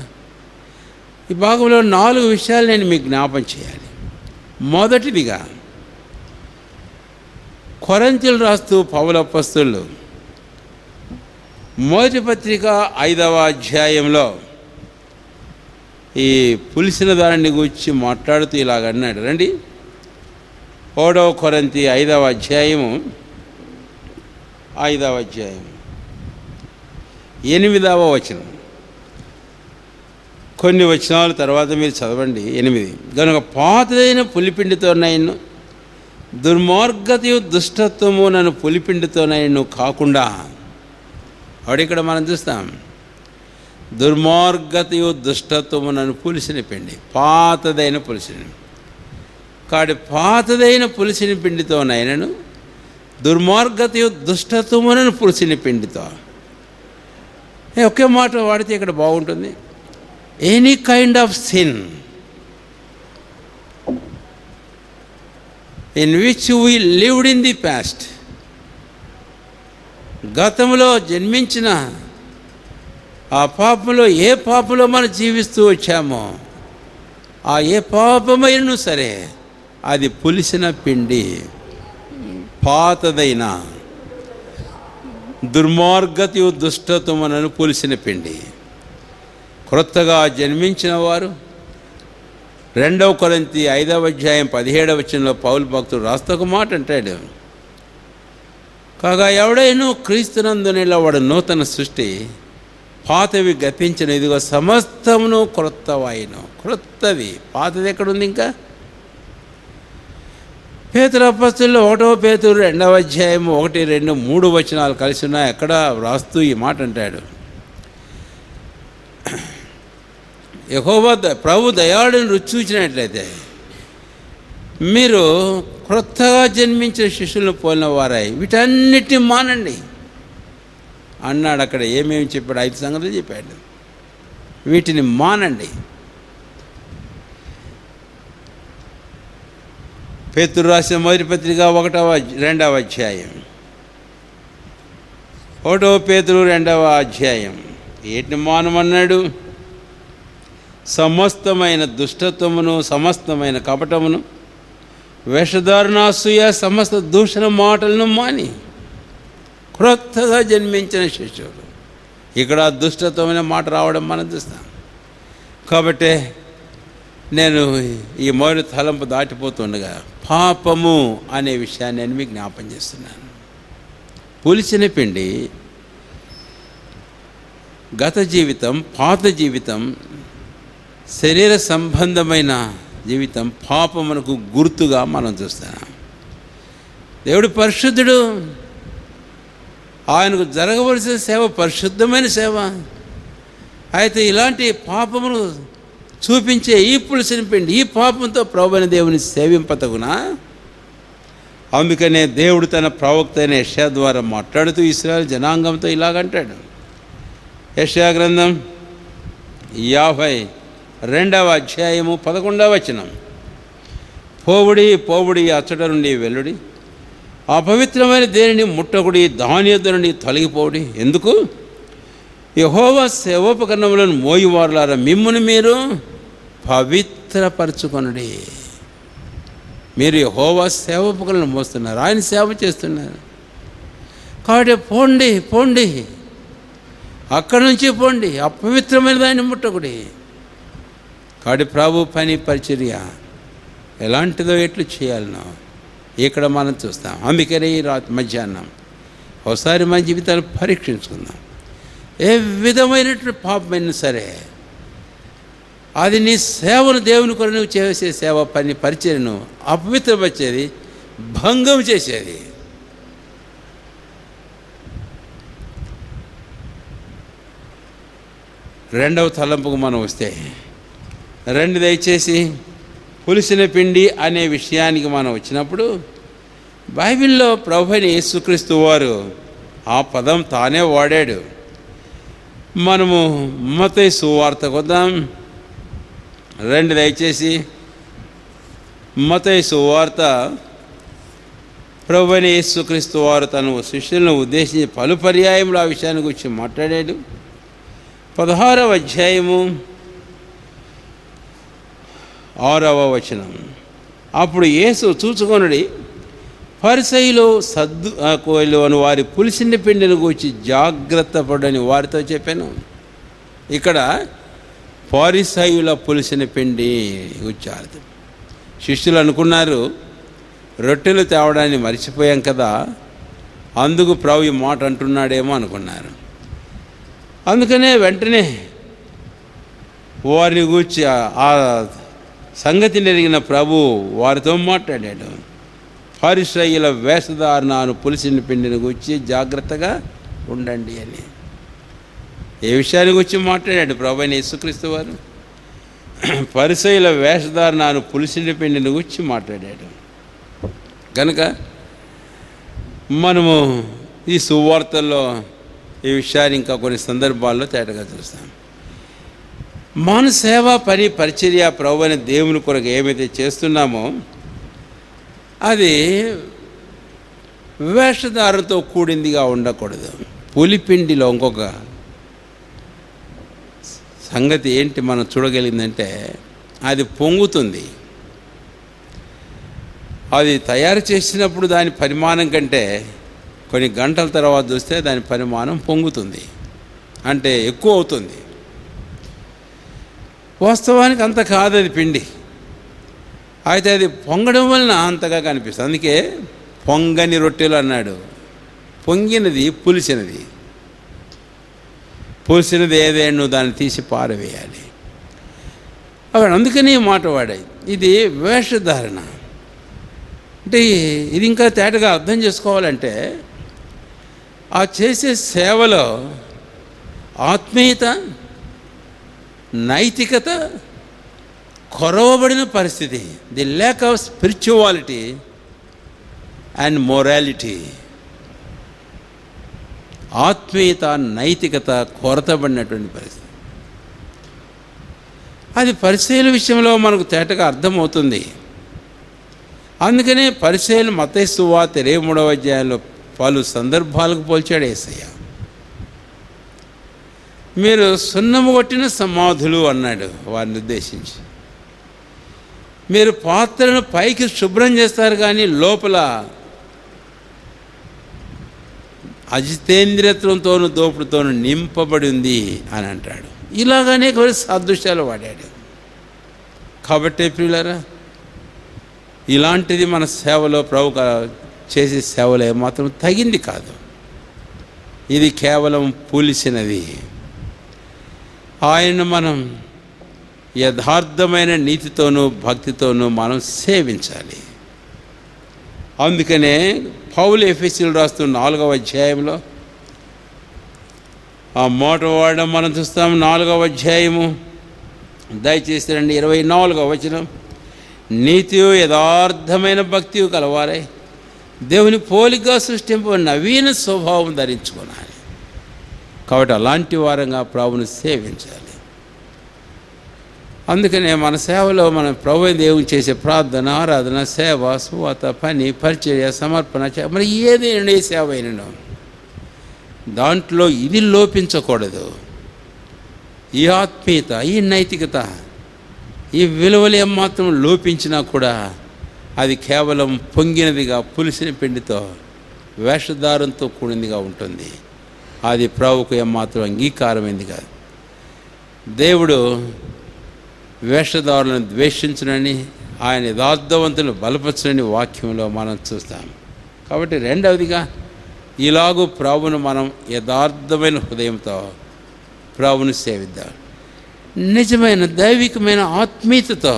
ఈ భాగంలో 4 విషయాలు నేను మీకు జ్ఞాపం చేయాలి. మొదటిదిగా కొరింథీయులు రాస్తూ పౌలు అపొస్తలుడు మొదటి పత్రిక 5వ అధ్యాయంలో ఈ పులిసిన దానిని గురించి మాట్లాడుతూ ఇలాగన్నాడు. రండి, 1 కొరింథీ 5వ అధ్యాయము 8వ వచనం. కొన్ని వచనాల తర్వాత మీరు చదవండి. 8 గనుక పాతదైన పులిపిండితోనైను దుర్మార్గతయు దుష్టత్వము నన్ను పులిపిండితోనైను కాకుండా, ఇక్కడ మనం చూస్తాం దుర్మార్గతయు దుష్టత్వము నన్ను పులిసిన పిండి, పాతదైన పులిసిన కాడి పాతదైన పులిసిన పిండితోనైనను దుర్మార్గతయు దుష్టత్వమునను పులిసిన పిండితో. ఒకే మాట వాడితే ఇక్కడ బాగుంటుంది. Any kind of sin, in which we lived in the past. గతంలో జన్మించిన ఆ పాపంలో ఏ పాపంలో మనం జీవిస్తూ వచ్చామో ఆ ఏ పాపమైనను సరే అది పులిసిన పిండి, పాతదైన దుర్మార్గతయు దుష్టత్వమునను పులిసిన పిండి. క్రొత్తగా జన్మించిన వారు 2 కొరింథీ 5:17 పౌలు భక్తుడు రాస్తూ ఒక మాట అంటాడు, కాగా ఎవడైనా క్రీస్తునందునిలా వాడు నూతన సృష్టి, పాతవి గతించిన, ఇదిగో సమస్తమును క్రొత్తవాయిను. క్రొత్తవి, పాతది ఎక్కడుంది? ఇంకా పేతురు అపోస్తలులు 1 పేతురు 2 1, 2, 3 కలిసి ఉన్నాయి. ఎక్కడ వ్రాస్తూ ఈ మాట అంటాడు, యెహోవా ప్రభు దయాళుని రుచి చూచినట్లయితే మీరు క్రొత్తగా జన్మించిన శిష్యులను పోలిన వారై వీటన్నిటిని మానండి అన్నాడు. అక్కడ ఏమేమి చెప్పాడు? 5 సంగతులు చెప్పాడు. వీటిని మానండి. పేతురు రాసిన మొదటి పత్రిక 1-2 1 పేతురు 2 వీటిని మానమన్నాడు. సమస్తమైన దుష్టత్వమును, సమస్తమైన కపటమును, వేషధారణ, అసూయ, సమస్త దూషణ మాటలను మాని క్రొత్తగా జన్మించిన శిష్యులు. ఇక్కడ దుష్టత్వమైన మాట రావడం మనం చూస్తాం. కాబట్టి నేను ఈ మొదటి తలంపు దాటిపోతుండగా పాపము అనే విషయాన్ని నేను మీకు జ్ఞాపం చేస్తున్నాను. పులిసిన పిండి గత జీవితం, పాత జీవితం, శరీర సంబంధమైన జీవితం పాపమునకు గుర్తుగా మనం చూస్తున్నాం. దేవుడు పరిశుద్ధుడు, ఆయనకు జరగవలసిన సేవ పరిశుద్ధమైన సేవ. అయితే ఇలాంటి పాపమును చూపించే ఈ పులిసిన పిండి, ఈ పాపంతో ప్రభువైన దేవుని సేవింపతగునా? అందుకనే దేవుడు తన ప్రవక్త అయిన యెషయా ద్వారా మాట్లాడుతూ ఇశ్రాయేలు జనాంగంతో ఇలాగంటాడు. యెషయా గ్రంథం 52:11 పోవుడి పోవుడి అచ్చట నుండి వెల్లుడి, అపవిత్రమైన దేనిని ముట్టకుడి, దాని యొద్ద నుండి తొలగిపోవుడి. ఎందుకు? యెహోవా సేవోపకరణములను మోయువారులారా మిమ్మును మీరు పవిత్రపరచుకొనుడి. మీరు యెహోవా సేవోపకరణలు మోస్తున్నారు, ఆయన సేవ చేస్తున్నారు. కాబట్టి పోండి పోండి, అక్కడి నుంచి పోండి, అపవిత్రమైన దాన్ని ముట్టకుడి. కాబట్టి ప్రభు పని పరిచర్య ఎలాంటిదో ఎట్లు చేయాలనో ఇక్కడ మనం చూస్తాం. అందుకనే ఈ మధ్యాహ్నం ఒకసారి మన జీవితాలు పరీక్షించుకుందాం. ఏ విధమైనటువంటి పాపమైనా సరే అది నీ సేవను, దేవుని కొరకు నువ్వు చేసే సేవ పని పరిచర్యను అపవిత్రపరిచేది, భంగం చేసేది. రెండవ తలంపుకు మనం వస్తే రండి దయచేసి పులిసిన పిండి అనే విషయానికి మనం వచ్చినప్పుడు బైబిల్లో ప్రభువైన యేసుక్రీస్తు వారు ఆ పదం తానే వాడాడు. మనము మత్తయి సువార్తకు వద్దాం. రండి దయచేసి మత్తయి సువార్త. ప్రభువైన యేసుక్రీస్తు వారు తన శిష్యులను ఉద్దేశించి పలు పర్యాయములు ఆ విషయాన్ని గురించి మాట్లాడాడు. 16:6 అప్పుడు యేసు చూచుకొనుడి, పరిసయ్యులు సద్దూకయ్యులు అని వారి పులిసిన పిండిని గూర్చి జాగ్రత్త పడని వారితో చెప్పాను. ఇక్కడ పరిసయ్యుల పులిసిన పిండి గురించి శిష్యులు అనుకున్నారు, రొట్టెలు తేవడాన్ని మర్చిపోయాం కదా, అందుకు ప్రభు ఈ మాట అంటున్నాడేమో అనుకున్నారు. అందుకనే వెంటనే వారిని గూర్చి ఆ సంగతిని ఎరిగిన ప్రభు వారితో మాట్లాడాడు. పరిసయ్యుల వేషధారణను పులిసిన పిండిని గూర్చి జాగ్రత్తగా ఉండండి అని. ఏ విషయాన్ని గురించి మాట్లాడాడు ప్రభువైన యేసుక్రీస్తు వారు? పరిసయ్యుల వేషధారణను పులిసిన పిండిని గురించి మాట్లాడాడు. కనుక మనము ఈ సువార్తల్లో ఈ విషయాన్ని ఇంకా కొన్ని సందర్భాల్లో తేటగా చూస్తాం. మన సేవ పని పరిచర్య ప్రభువైన దేవుని కొరకు ఏమైతే చేస్తున్నామో అది వేషధారంతో కూడిందిగా ఉండకూడదు. పులిపిండిలో ఇంకొక సంగతి ఏంటి మనం చూడగలిగిందంటే, అది పొంగుతుంది. అది తయారు చేసినప్పుడు దాని పరిమాణం కంటే కొన్ని గంటల తర్వాత చూస్తే దాని పరిమాణం పొంగుతుంది, అంటే ఎక్కువ అవుతుంది. వాస్తవానికి అంత కాదు అది పిండి. అయితే అది పొంగడం వలన అంతగా కనిపిస్తుంది. అందుకే పొంగని రొట్టెలు అన్నాడు. పొంగినది పులిసినది, పులిసినది ఏదైనా నువ్వు దాన్ని తీసి పారవేయాలి. అందుకని మాట వాడాయి. ఇది వేషధారణ. అంటే ఇది ఇంకా తేటగా అర్థం చేసుకోవాలంటే, ఆ చేసే సేవలో ఆత్మీయత, నైతికత కొరవబడిన పరిస్థితి, the lack of spirituality and morality. ఆత్మీయత, నైతికత కొరతబడినటువంటి పరిస్థితి. అది పరిసయ్యుల విషయంలో మనకు తేటగా అర్థమవుతుంది. అందుకనే పరిసయ్యులు మత్తయి సువార్త 23వ అధ్యాయంలో పలు సందర్భాలకు పోల్చాడు యేసయ్య. మీరు సున్నము కొట్టిన సమాధులు అన్నాడు వారిని ఉద్దేశించి. మీరు పాత్రను పైకి శుభ్రం చేస్తారు కానీ లోపల అజితేంద్రియత్వంతోనూ దోపుడుతోనూ నింపబడి ఉంది అని అంటాడు. ఇలాగనే కొన్ని సాదృశ్యాలు వాడాడు. కాబట్టి ప్రియులారా, ఇలాంటిది మన సేవలో ప్రభు చేసే సేవలో ఏమాత్రం తగింది కాదు. ఇది కేవలం పులిసినది. ఆయనను మనం యథార్థమైన నీతితోనూ భక్తితోనూ మనం సేవించాలి. అందుకనే పౌలు ఎఫెసీయులకు రాస్తున్న 4వ అధ్యాయంలో ఆ మాట వాడడం మనం చూస్తాం. 4వ అధ్యాయము దయచేసి రండి, 24వ వచనం. నీతియు యథార్థమైన భక్తియు కలవారై దేవుని పోలికగా సృష్టింప నవీన స్వభావం ధరించుకోవాలి. కాబట్టి అలాంటి వారంగా ప్రభువును సేవించాలి. అందుకనే మన సేవలో మన ప్రభు దేవుని చేసే ప్రార్థన, ఆరాధన, సేవ, సువార్త, పని, పరిచర్య, సమర్పణ, మరి ఏదైనా సేవ అయినను దాంట్లో ఇది లోపించకూడదు. ఈ ఆత్మీయత, ఈ నైతికత, ఈ విలువలు ఏమాత్రం లోపించినా కూడా అది కేవలం పొంగినదిగా, పులిసిన పిండితో, వేషధారంతో కూడిందిగా ఉంటుంది. అది ప్రభువుకు ఏమాత్రం అంగీకారమైంది కాదు. దేవుడు వేషధారులను ద్వేషించునని, ఆయన యథార్థవంతులను బలపరచునని వాక్యంలో మనం చూస్తాం. కాబట్టి రెండవదిగా ఇలాగూ ప్రభువును మనం యథార్థమైన హృదయంతో ప్రభువును సేవిద్దాం. నిజమైన దైవికమైన ఆత్మీయతతో,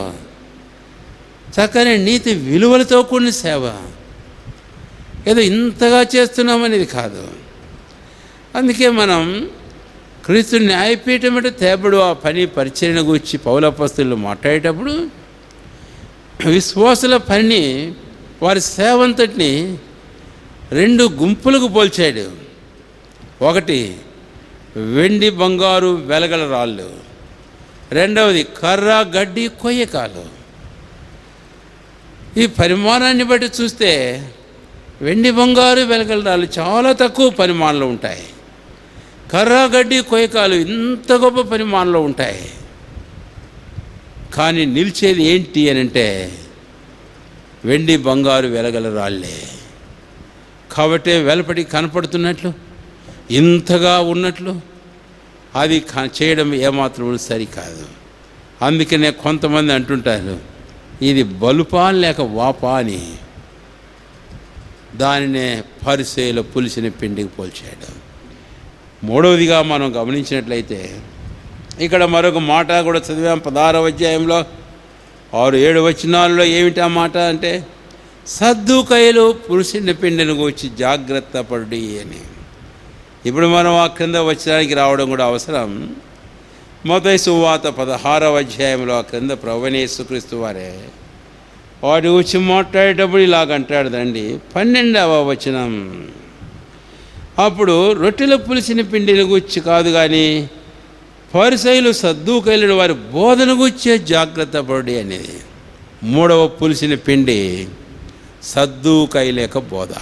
చక్కని నీతి విలువలతో కూడిన సేవ. ఏదో ఇంతగా చేస్తున్నామనేది కాదు. అందుకే మనం క్రీస్తు న్యాయపీఠం అంటే తేబడు ఆ పని పరిచర్యను గురించి పౌలు అపోస్తలులు మాట్లాడేటప్పుడు విశ్వాసుల పనిని, వారి సేవంతటిని 2 గుంపులకు పోల్చాడు. ఒకటి వెండి బంగారు వెలగల రాళ్ళు, రెండవది కర్ర గడ్డి కొయ్యకాలు. ఈ పరిమాణాన్ని బట్టి చూస్తే వెండి బంగారు వెలగల రాళ్ళు చాలా తక్కువ పరిమాణంలో ఉంటాయి. కర్ర గడ్డి కొయ్యకాలు ఇంత గొప్ప పరిమాణంలో ఉంటాయి. కానీ నిలిచేది ఏంటి అని అంటే వెండి బంగారు వెలగల రాళ్ళే. కాబట్టి వెలపడి కనపడుతున్నట్లు, ఇంతగా ఉన్నట్లు అది చేయడం ఏమాత్రం సరికాదు. అందుకనే కొంతమంది అంటుంటారు, ఇది బలుపా లేక వాపా అని. దానినే పరిసయ్యుల పులిసిన పిండికి పోల్చాడు. మూడవదిగా మనం గమనించినట్లయితే ఇక్కడ మరొక మాట కూడా చదివాం 16వ అధ్యాయంలో 6-7 వచనాల్లో. ఏమిటి ఆ మాట అంటే, సద్దూకయ్యులు పులిసిన పిండిని గురించి జాగ్రత్త పడి అని. ఇప్పుడు మనం ఆ క్రింద వచనానికి రావడం కూడా అవసరం. మత్తయి సువార్త 16వ అధ్యాయంలో ఆ క్రింద ప్రభువైన యేసుక్రీస్తు వారే వాటి గురించి మాట్లాడేటప్పుడు ఇలాగంటాడుదండి. 12వ వచనం. అప్పుడు రొట్టెల పులిసిన పిండిని గురించి కాదు కానీ పరిసయ్యులు సద్దూకయ్యులు వారి బోధన గురించే జాగ్రత్త పడి అనేది. 3వ పులిసిన పిండి సద్దూకైలేక బోధ.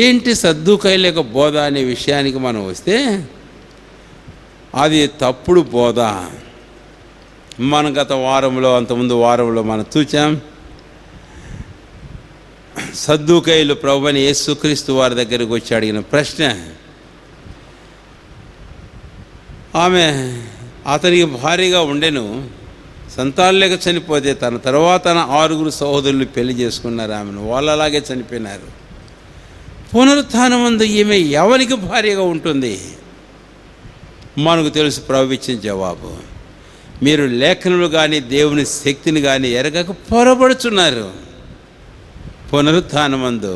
ఏంటి సద్దూకైలేక బోధ అనే విషయానికి మనం వస్తే, అది తప్పుడు బోధ. మన గత వారంలో, అంతకుముందు వారంలో మనం చూచాం. సద్దూకైలు ప్రభువైన యేసుక్రీస్తు వారి దగ్గరికి వచ్చి అడిగిన ప్రశ్న, ఆమె అతనికి భారీగా ఉండెను, సంతానం లేక చనిపోతే తన తర్వాత 6 సహోదరులు పెళ్లి చేసుకున్నారు, ఆమెను వాళ్ళు అలాగే చనిపోయినారు. పునరుత్థానమందు ఈమె ఎవరికి భార్యగా ఉంటుంది? మనకు తెలుసు ప్రభు ఇచ్చిన జవాబు, మీరు లేఖనలు కానీ దేవుని శక్తిని కానీ ఎరగక పొరబడుచున్నారు. పునరుత్థానమందు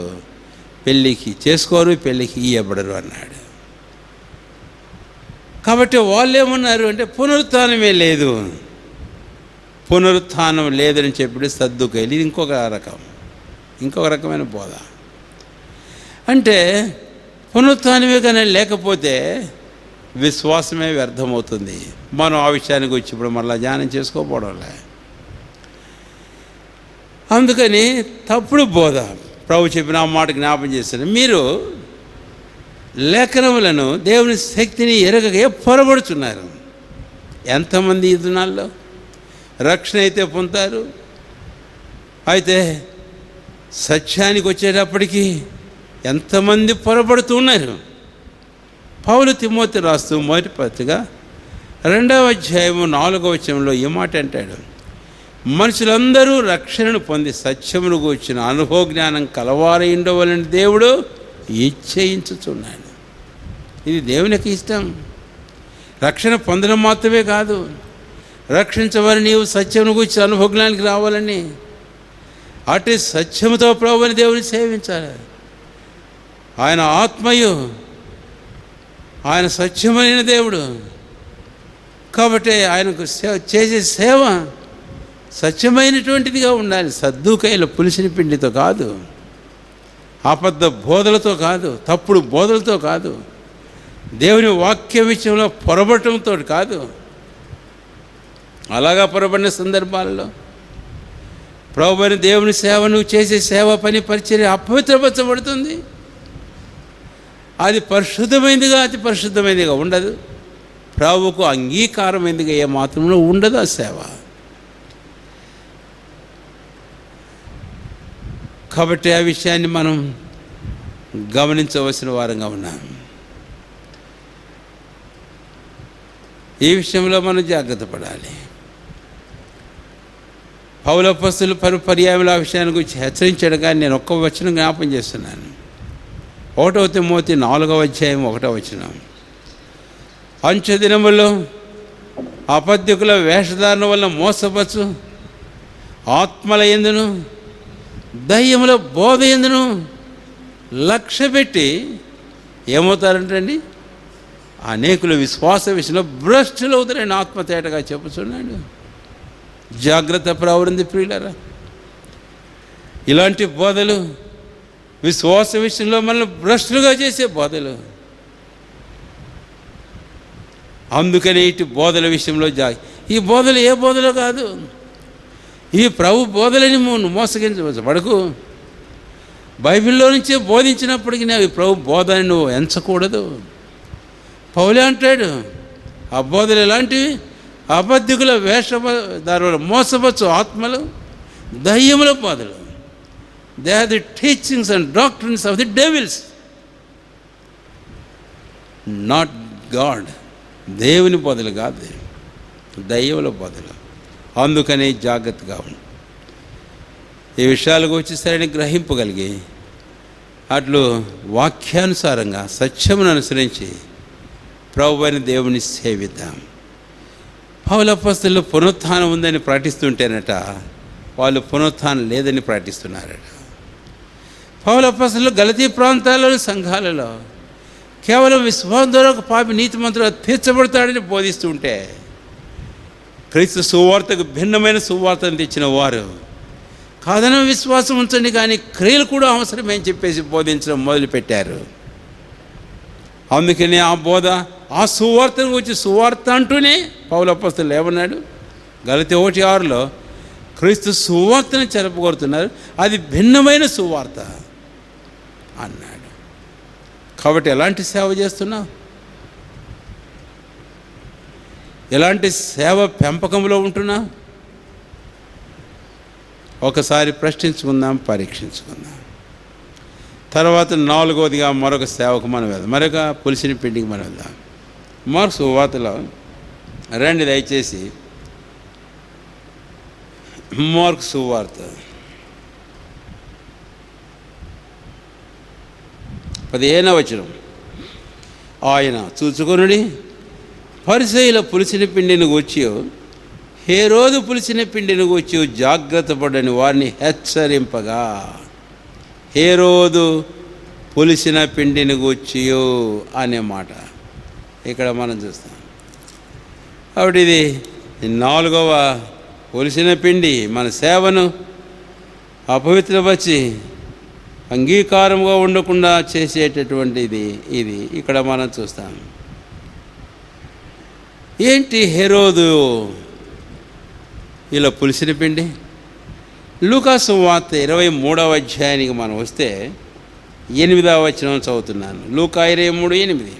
పెళ్ళికి చేసుకోరు, పెళ్ళికి ఇయ్యబడరు అన్నాడు. కాబట్టి వాళ్ళు ఏమన్నారు అంటే పునరుత్థానమే లేదు. పునరుత్థానం లేదని చెప్పి సద్దుకైలు ఇంకొక రకమైన బోధ. అంటే పునరుత్థానమే కానీ లేకపోతే విశ్వాసమే వ్యర్థమవుతుంది. మనం ఆ విషయానికి వచ్చి ఇప్పుడు మళ్ళీ ధ్యానం చేసుకోకపోవడంలే. అందుకని తప్పుడు బోధ. ప్రభు చెప్పిన ఆ మాట జ్ఞాపం చేశాను, మీరు లేఖనములను దేవుని శక్తిని ఎరగగా పొరబడుచున్నారు. ఎంతమంది ఈ దినాల్లో రక్షణ అయితే పొందుతారు, అయితే సత్యానికి వచ్చేటప్పటికి ఎంతమంది పొరబడుతూ ఉన్నారు. పౌలు తిమోతి రాస్తూ మొదటి పత్రిక 2వ అధ్యాయము 4వ వచనంలో ఈ మాట అంటాడు, మనుషులందరూ రక్షణను పొంది సత్యమును గూర్చిన అనుభవ జ్ఞానం కలవారై ఉండవలని దేవుడు ఇచ్ఛయించుచున్నాడు. ఇది దేవునికి ఇష్టం. రక్షణ పొందడం మాత్రమే కాదు, రక్షించవని నీవు సత్యమును గూర్చిన అనుభవ జ్ఞానానికి రావాలని, అటు సత్యముతో ప్రభువుని దేవుని సేవించాలి. ఆయన ఆత్మయు, ఆయన సత్యమైన దేవుడు. కాబట్టి ఆయనకు చేసే సేవ సత్యమైనటువంటిదిగా ఉండాలి. సద్దూకైల పులిసిన పిండితో కాదు, అబద్ధ బోధలతో కాదు, తప్పుడు బోధలతో కాదు, దేవుని వాక్య విషయంలో పొరబడటంతో కాదు. అలాగా పొరబడిన సందర్భాలలో ప్రభువైన దేవుని సేవ, నువ్వు చేసే సేవ, పని, పరిచర్య అపవిత్రపరచబడుతుంది. అది పరిశుద్ధమైనదిగా, అతి పరిశుద్ధమైనదిగా ఉండదు. ప్రభువుకు అంగీకారమైనదిగా ఏ మాత్రంలో ఉండదు ఆ సేవ. కాబట్టి ఆ విషయాన్ని మనం గమనించవలసిన వారంగా ఉన్నాం. ఈ విషయంలో మనం జాగ్రత్త పడాలి. పౌలు అపోస్తలులు పర్యాయములు ఆ విషయాన్ని గురించి హెచ్చరించాడు, కానీ నేను ఒక్క వచనం జ్ఞాపం చేస్తున్నాను. 1వ తిమోతి 4వ అధ్యాయం 1వ వచనం, అంచె దినముల్లో అబద్ధికుల వేషధారణ వల్ల మోసపరచు ఆత్మల యందును దయ్యముల బోధ యందును లక్ష్య పెట్టి ఏమవుతారంటండి, అనేకుల విశ్వాస విషయంలో భ్రష్టులు అవుతారని ఆత్మతేటగా చెప్పుచున్నాడు. జాగ్రత్త ప్రవృంది ప్రియులారా. ఇలాంటి బోధలు విశ్వాస విషయంలో మనల్ని భ్రష్టులుగా చేసే బోధలు. అందుకని ఇటు బోధల విషయంలో ఈ బోధలు ఏ బోధలో కాదు, ఈ ప్రభు బోధలని మోసగించవచ్చు పడకు. బైబిల్లో నుంచే బోధించినప్పటికీ అవి ప్రభు బోధని నువ్వు ఎంచకూడదు. పౌలే అంటాడు, ఆ బోధలు ఎలాంటివి? అబద్ధికుల వేషధారుల మోసపరచు ఆత్మలు, దయ్యముల బోధలు. They are the teachings and doctrines of the devils, not God. దేవుని బోధలు కాదు, దయ్యముల బోధలు. అందుకనే జాగ్రత్తగా ఉండు. ఈ విషయాలకు వచ్చి సరైన గ్రహింపగలిగి అట్లు వాక్యానుసారంగా సత్యమును అనుసరించి ప్రభువైన దేవుని సేవిద్దాం. పౌలు అపోస్తలులు పునరుత్థానం ఉందని ప్రకటిస్తుంటేనట, వాళ్ళు పునరుత్థానం లేదని ప్రకటిస్తున్నారట. పౌలు అపోస్తలులు గలతీ ప్రాంతాలలో సంఘాలలో కేవలం విశ్వాసం ద్వారా ఒక పాపి నీతిమంతుడుగా తీర్చబడతాడని బోధిస్తుంటే, క్రీస్తు సువార్తకు భిన్నమైన సువార్తను తెచ్చిన వారు కాదన విశ్వాసం ఉంచండి కానీ క్రియలు కూడా అవసరమని చెప్పేసి బోధించడం మొదలుపెట్టారు. అందుకని ఆ బోధ, ఆ సువార్తను గురించి సువార్త అంటూనే పౌలు అపోస్తలులు ఏమన్నాడు? గలతీ 1:6 క్రీస్తు సువార్తను చెరపగొడుతున్నారు, అది భిన్నమైన సువార్త అన్నాడు. కాబట్టి ఎలాంటి సేవ చేస్తున్నావు? ఎలాంటి సేవ పెంపకంలో ఉంటున్నావు? ఒకసారి ప్రశ్నించుకుందాం, పరీక్షించుకుందాం. తర్వాత 4వదిగా మరొక సేవకు మనం వెళ్దాం, మరొక పులిసిన పిండికి మనం వెళ్దాం. మార్కు సువార్తలో రండి దయచేసి. మార్కు సువార్త 15వ వచనం. ఆయన చూచుకొనుడి, పరిసయ్యుల పులిసిన పిండిని గూర్చి హేరోదు పులిసిన పిండిని గూర్చి జాగ్రత్త పడని వారిని హెచ్చరింపగా. హేరోదు పులిసిన పిండిని గూర్చి అనే మాట ఇక్కడ మనం చూస్తాం. కాబట్టి ఇది 4వ పులిసిన పిండి మన సేవను అపవిత్రపరిచి అంగీకారంగా ఉండకుండా చేసేటటువంటిది ఇది ఇక్కడ మనం చూస్తాం. ఏంటి హేరోదు ఇలా పులిసిన పిండి? లూకా సువార్త 23వ అధ్యాయానికి మనం వస్తే 8వ వచనం చదువుతున్నాను. లూకా 23:8.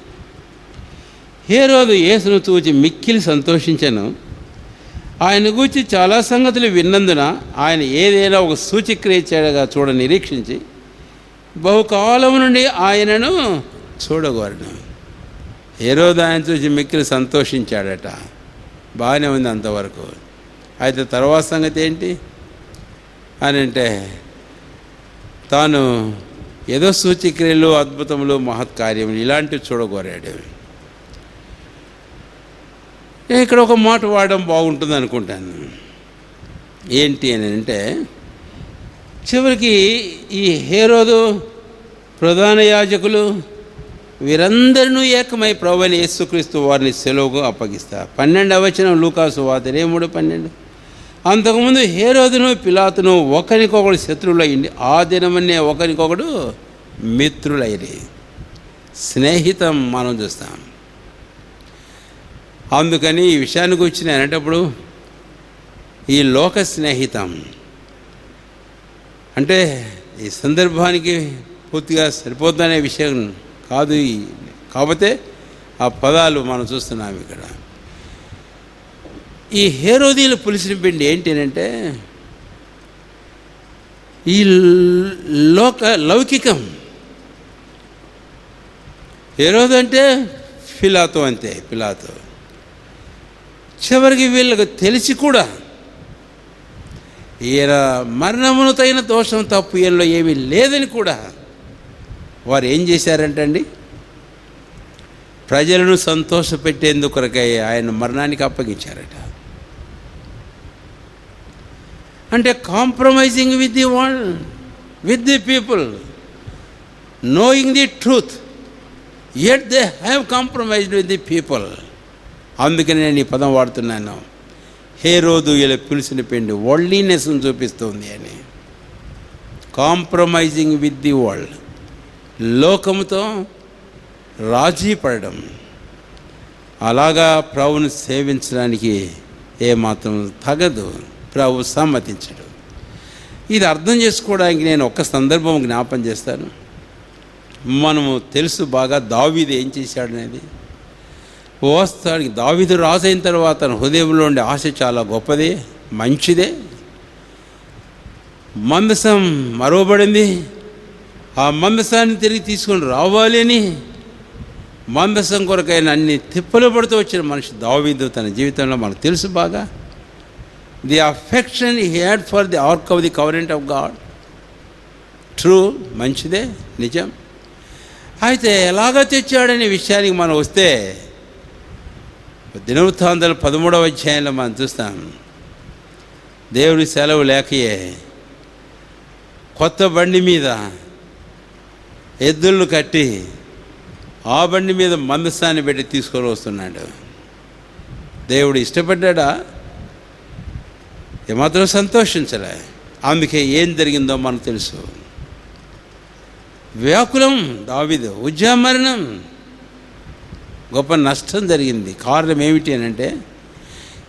హేరోదు యేసును చూచి మిక్కిలి సంతోషించెను. ఆయన గూర్చి చాలా సంగతులు విన్నందున ఆయన ఏదైనా ఒక సూచక్రియ చేయగా చూడ నిరీక్షించి బహుకాలం నుండి ఆయనను చూడగోరను. హేరోదు ఆయన చూసి మిక్కిలి సంతోషించాడట. బాగానే ఉంది అంతవరకు. అయితే తర్వాత సంగతి ఏంటి అని అంటే, తాను ఏదో సూచక్రియలు, అద్భుతములు, మహత్కార్యములు ఇలాంటివి చూడగోరాడు. ఇక్కడ ఒక మాట వాడడం బాగుంటుంది అనుకుంటాను. ఏంటి అని అంటే, చివరికి ఈ హేరోదు, ప్రధాన యాజకులు వీరందరినూ ఏకమై ప్రభువైన యేసుక్రీస్తు వారిని సెలవుకు అప్పగిస్తారు. 12వ వచనం లూకా సువార్త 23:12. అంతకుముందు హేరోదును పిలాతును ఒకరికొకడు శత్రువులు అయ్యింది, ఆ దినమనే ఒకరికొకడు మిత్రులైరి. స్నేహితం మనం చూస్తాం. అందుకని ఈ విషయానికి వచ్చిన అనేటప్పుడు ఈ లోక స్నేహితం అంటే ఈ సందర్భానికి పూర్తిగా సరిపోతుందనే విషయం కాదు. కాకపోతే ఆ పదాలు మనం చూస్తున్నాం ఇక్కడ. ఈ హేరోదీల పులిసిన పిండి ఏంటి అంటే, ఈ లౌకికం. హేరోదు అంటే పిలాతు అంతే, పిలాతు. చివరికి వీళ్ళకు తెలిసి కూడా ఈయన మరణమును తగిన దోషం, తప్పు ఈయనలో ఏమీ లేదని కూడా వారు ఏం చేశారంటండి, ప్రజలను సంతోషపెట్టేందుకొరకై ఆయన మరణానికి అప్పగించారట. అంటే compromising with the world, with the people, knowing the truth, yet they have compromised with the people. అందుకని నేను ఈ పదం వాడుతున్నాను. హేరోదు ఇలా పిలిచిన పిండి వరల్డ్లీనెస్ను చూపిస్తుంది అని. కాంప్రమైజింగ్ విత్ ది వరల్డ్, లోకముతో రాజీ పడడం. అలాగా ప్రభువును సేవించడానికి ఏమాత్రం తగదు, ప్రభు సమ్మతించడు. ఇది అర్థం చేసుకోవడానికి నేను ఒక్క సందర్భం జ్ఞాపం చేస్తాను. మనము తెలుసు బాగా దావీదు ఏం చేశాడనేది. వాస్తవానికి దావీదు రాజు అయిన తర్వాత తన హృదయంలో ఉండే ఆశ చాలా గొప్పదే, మంచిదే. మందసం మరవబడింది, ఆ మందసాన్ని తిరిగి తీసుకొని రావాలి అని మందసం కొరకైన అన్ని తిప్పలు పడుతూ వచ్చిన మనిషి దావీదు. తన జీవితంలో మనకు తెలుసు బాగా. The affection he had for the ark of the కవరెంట్ of God. True, మంచిదే, నిజం. అయితే ఎలాగ తెచ్చాడనే విషయానికి మనం వస్తే దినవృత్తాంతాలు 13వ అధ్యాయంలో మనం చూస్తాం. దేవుడి సెలవు లేకయే కొత్త బండి మీద ఎద్దులను కట్టి ఆ బండి మీద మందసాన్ని పెట్టి తీసుకొని వస్తున్నాడు. దేవుడు ఇష్టపడ్డా? ఏమాత్రం సంతోషించలే. అందుకే ఏం జరిగిందో మనకు తెలుసు. వ్యాకులం దావీదు, ఉజ్జామరణం, గొప్ప నష్టం జరిగింది. కారణం ఏమిటి అని అంటే,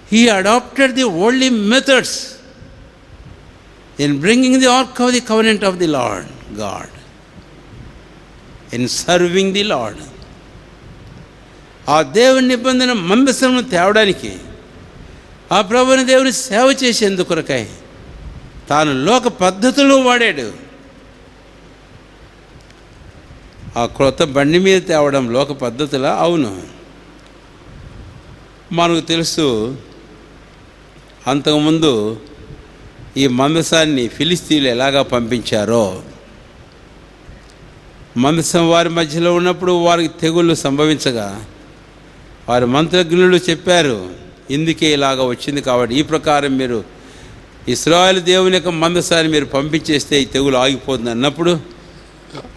he adapted the worldly methods in bringing the ark of the covenant of the Lord God, in serving the Lord. ఆ దేవుని నిబంధన మందసమును తేవడానికి, ఆ ప్రభువుని దేవుని సేవ చేసేందుకొరకై తాను లోక పద్ధతులు వాడాడు. ఆ క్రొత్త బండి మీద తేవడం లోక పద్ధతులా? అవును. మనకు తెలుసు, అంతకుముందు ఈ మందసాన్ని ఫిలిస్తీన్లు ఎలాగా పంపించారో. మందసం వారి మధ్యలో ఉన్నప్పుడు వారికి తెగుళ్ళు సంభవించగా వారి మంత్రజ్ఞులు చెప్పారు, ఇందుకే ఇలాగ వచ్చింది కాబట్టి ఈ ప్రకారం మీరు ఇశ్రాయేలు దేవుని యొక్క మందసాన్ని మీరు పంపించేస్తే ఈ తెగులు ఆగిపోతుంది అన్నప్పుడు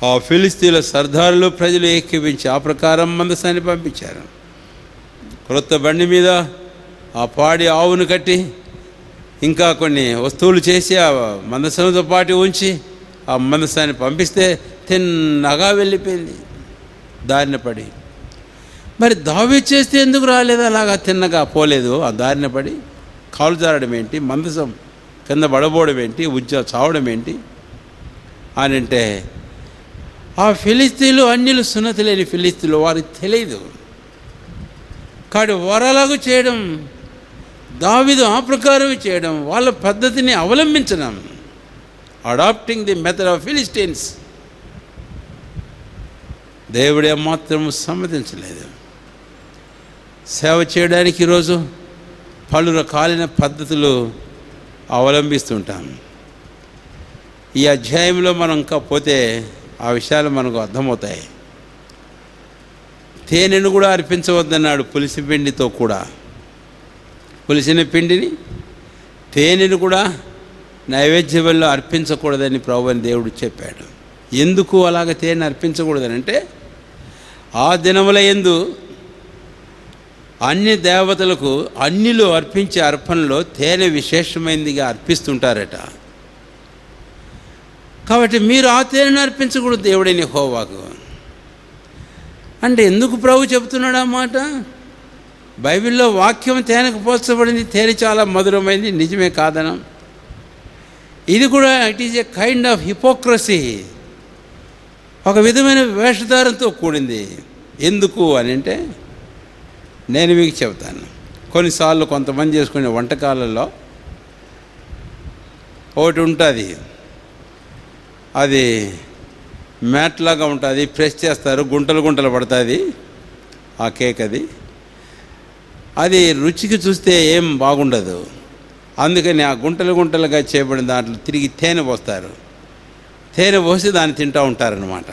ఆ ఫిలిస్తీన్ల సర్దారులు ప్రజలు ఏకీవించి ఆ ప్రకారం మందసాన్ని పంపించారు. క్రొత్త బండి మీద ఆ పాడి ఆవును కట్టి ఇంకా కొన్ని వస్తువులు చేసి ఆ మందసంతో పాటు ఉంచి ఆ మందసాన్ని పంపిస్తే తిన్నగా వెళ్ళిపోయింది దారిన పడి. మరి దావీదు చేస్తే ఎందుకు రాలేదు? అలాగా తిన్నగా పోలేదు. ఆ దారిన పడి కాలు జారడం ఏంటి, మందసం కింద పడబోవడం ఏంటి, చావడం ఏంటి అని అంటే, ఆ ఫిలిస్తీన్లు అన్యులు, సున్నతి లేని ఫిలిస్తీన్లు, వారికి తెలియదు. కాబట్టి వారలాగా చేయడం, దావీదు ఆ ప్రకారం చేయడం, వాళ్ళ పద్ధతిని అవలంబించడం, అడాప్టింగ్ ది మెథడ్ ఆఫ్ ఫిలిస్టీన్స్, దేవుడే మాత్రం సమ్మతించలేదు. సేవ చేయడానికి ఈరోజు పలు రకాలైన పద్ధతులు అవలంబిస్తుంటాం. ఈ అధ్యాయంలో మనం ఇంకా పోతే ఆ విషయాలు మనకు అర్థమవుతాయి. తేనెను కూడా అర్పించవద్దన్నాడు, పులిసి పిండితో కూడా. పులిసిన పిండిని, తేనెను కూడా నైవేద్యంలో అర్పించకూడదని ప్రభువైన దేవుడు చెప్పాడు. ఎందుకు అలాగ తేనె అర్పించకూడదని అంటే, ఆ దినముల యందు అన్ని దేవతలకు అన్యులు అర్పించే అర్పణలో తేనె విశేషమైనదిగా అర్పిస్తుంటారట. కాబట్టి మీరు ఆ తేనెను అర్పించకూడదు దేవుడైన యెహోవాకు అంటే ఎందుకు ప్రభు చెబుతున్నాడు ఆ మాట? బైబిల్లో వాక్యం తేనెకు పోల్చబడింది, తేనె చాలా మధురమైంది, నిజమే కాదనం. ఇది కూడా it is a kind of hypocrisy, ఒక విధమైన వేషధారంతో కూడింది. ఎందుకు అని అంటే నేను మీకు చెబుతాను. కొన్నిసార్లు కొంతమంది చేసుకునే వంటకాలలో ఒకటి ఉంటుంది, అది మ్యాట్లాగా ఉంటుంది, ప్రెస్ చేస్తారు, గుంటలు గుంటలు పడుతుంది ఆ కేక్. అది రుచికి చూస్తే ఏం బాగుండదు. అందుకని ఆ గుంటలు గుంటలుగా చేయబడిన దాంట్లో తిరిగి తేనె పోస్తారు. తేనె పోసి దాన్ని తింటూ ఉంటారనమాట.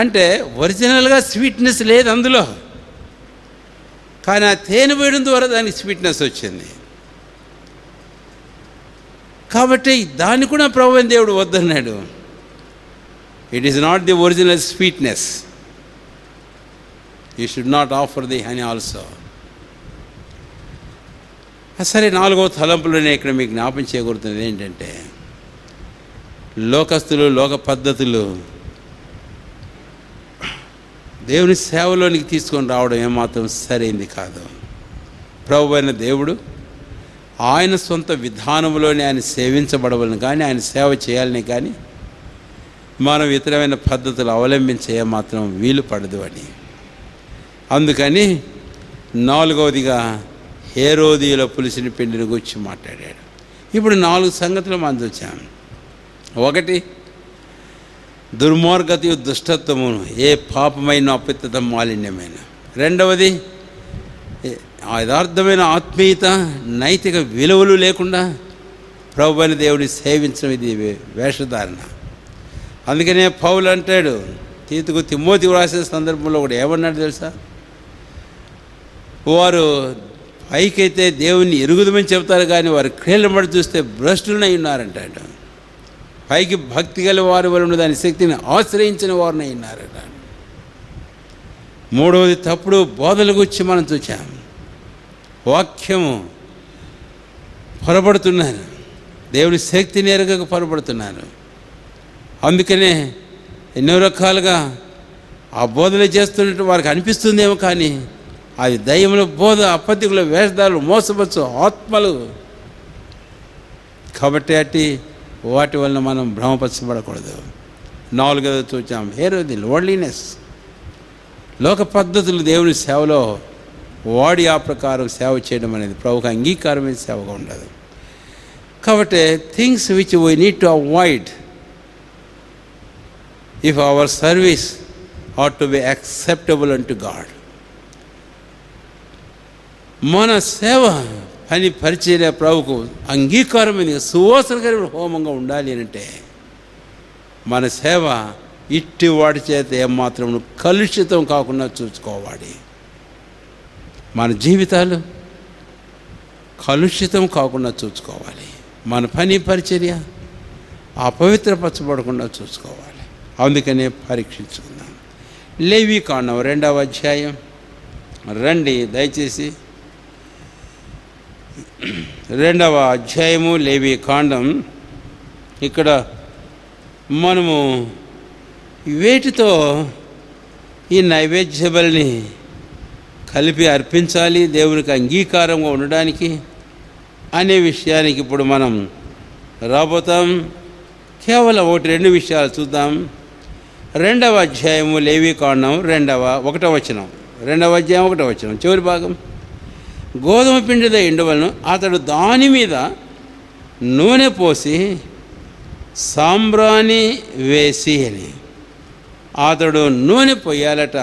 అంటే ఒరిజినల్గా స్వీట్నెస్ లేదు అందులో, కానీ ఆ తేనె పోయడం ద్వారా దానికి స్వీట్నెస్ వచ్చింది. కాబట్టి దాన్ని కూడా ప్రభువైన దేవుడు వద్దన్నాడు. It is not the original sweetness, you should not offer the honey also. సరే, 4వ తలంపులోనే ఇక్కడ మీకు జ్ఞాపం చేయకూడుతున్నది ఏంటంటే, లోకస్తులు, లోక పద్ధతులు దేవుని సేవలోనికి తీసుకొని రావడం ఏమాత్రం సరైంది కాదు. ప్రభువైన దేవుడు ఆయన సొంత విధానంలోనే ఆయన సేవించబడవలని కానీ, ఆయన సేవ చేయాలని కానీ మనం ఇతరమైన పద్ధతులు అవలంబించే ఏమాత్రం వీలు పడదు అని. అందుకని 4వదిగా హేరోదీయుల పులిసిన పిండిని గురించి మాట్లాడాడు. ఇప్పుడు 4 సంగతులు మనం చూసాం. 1, దుర్మార్గతయు దుష్టత్వమును, ఏ పాపమైన అపిత్తత మాలిన్యమైన. 2వది, యథార్థమైన ఆత్మీయత, నైతిక విలువలు లేకుండా ప్రభువైన దేవుడిని సేవించడం, ఇది వేషధారణ. అందుకనే పౌలు అంటాడు, తిమోతికి రాసే సందర్భంలో కూడా ఏమన్నాడు తెలుసా? వారు పైకైతే దేవుణ్ణి ఎరుగుదమని చెప్తారు, కానీ వారి క్రియలను బట్టి చూస్తే భ్రష్టులనై ఉన్నారంటాడు. పైకి భక్తి గల వారి వలన దాని శక్తిని ఆశ్రయించిన వారినై ఉన్నారట. 3వది, తప్పుడు బోధల గురించి మనం చూసాం. వాక్యము పొరబడుతున్నారు, దేవుని శక్తిని ఎరగక పొరబడుతున్నారు. అందుకనే ఎన్నో రకాలుగా ఆ బోధలు చేస్తున్నట్టు వారికి అనిపిస్తుందేమో, కానీ అది దయ్యముల బోధ, అపత్తికుల వేషధారులు, మోసపరచు ఆత్మలు. కాబట్టి వాటి వలన మనం భ్రమపరచబడకూడదు. 4వ చూచాం, ది లోడ్లీనెస్, లోక పద్ధతులు దేవుని సేవలో వాడి ఆ ప్రకారం సేవ చేయడం అనేది ప్రభువుకు అంగీకారమైన సేవగా ఉండదు. కాబట్టి things which we need to avoid if our service are to be acceptable unto God. మన సేవ పని పరిచర్య ప్రభుకు అంగీకారమైన సువాసనకరమైన హోమంగా ఉండాలి అంటే మన సేవ ఇట్టి వాటి చేత ఏమాత్రం కలుషితం కాకుండా చూసుకోవాలి. మన జీవితాలు కలుషితం కాకుండా చూసుకోవాలి. మన పని పరిచర్య అపవిత్రపరచబడకుండా చూసుకోవాలి. అందుకనే పరీక్షించుకుందాం. లేవీకాండం 2వ అధ్యాయం రండి దయచేసి. 2వ అధ్యాయము లేవీకాండం. ఇక్కడ మనము వేటితో ఈ నైవేద్య బలిని కలిపి అర్పించాలి దేవునికి అంగీకారంగా ఉండడానికి అనే విషయానికి ఇప్పుడు మనం రాబోతాం. కేవలం 1-2 విషయాలు చూద్దాం. 2వ అధ్యాయము లేవీకాండం 1వ వచనం, 2వ అధ్యాయం 1వ వచనం చివరి భాగం. గోధుమ పిండిద ఎండువలను అతడు దాని మీద నూనె పోసి సాంబ్రాణి వేసి అని. అతడు నూనె పోయాలట,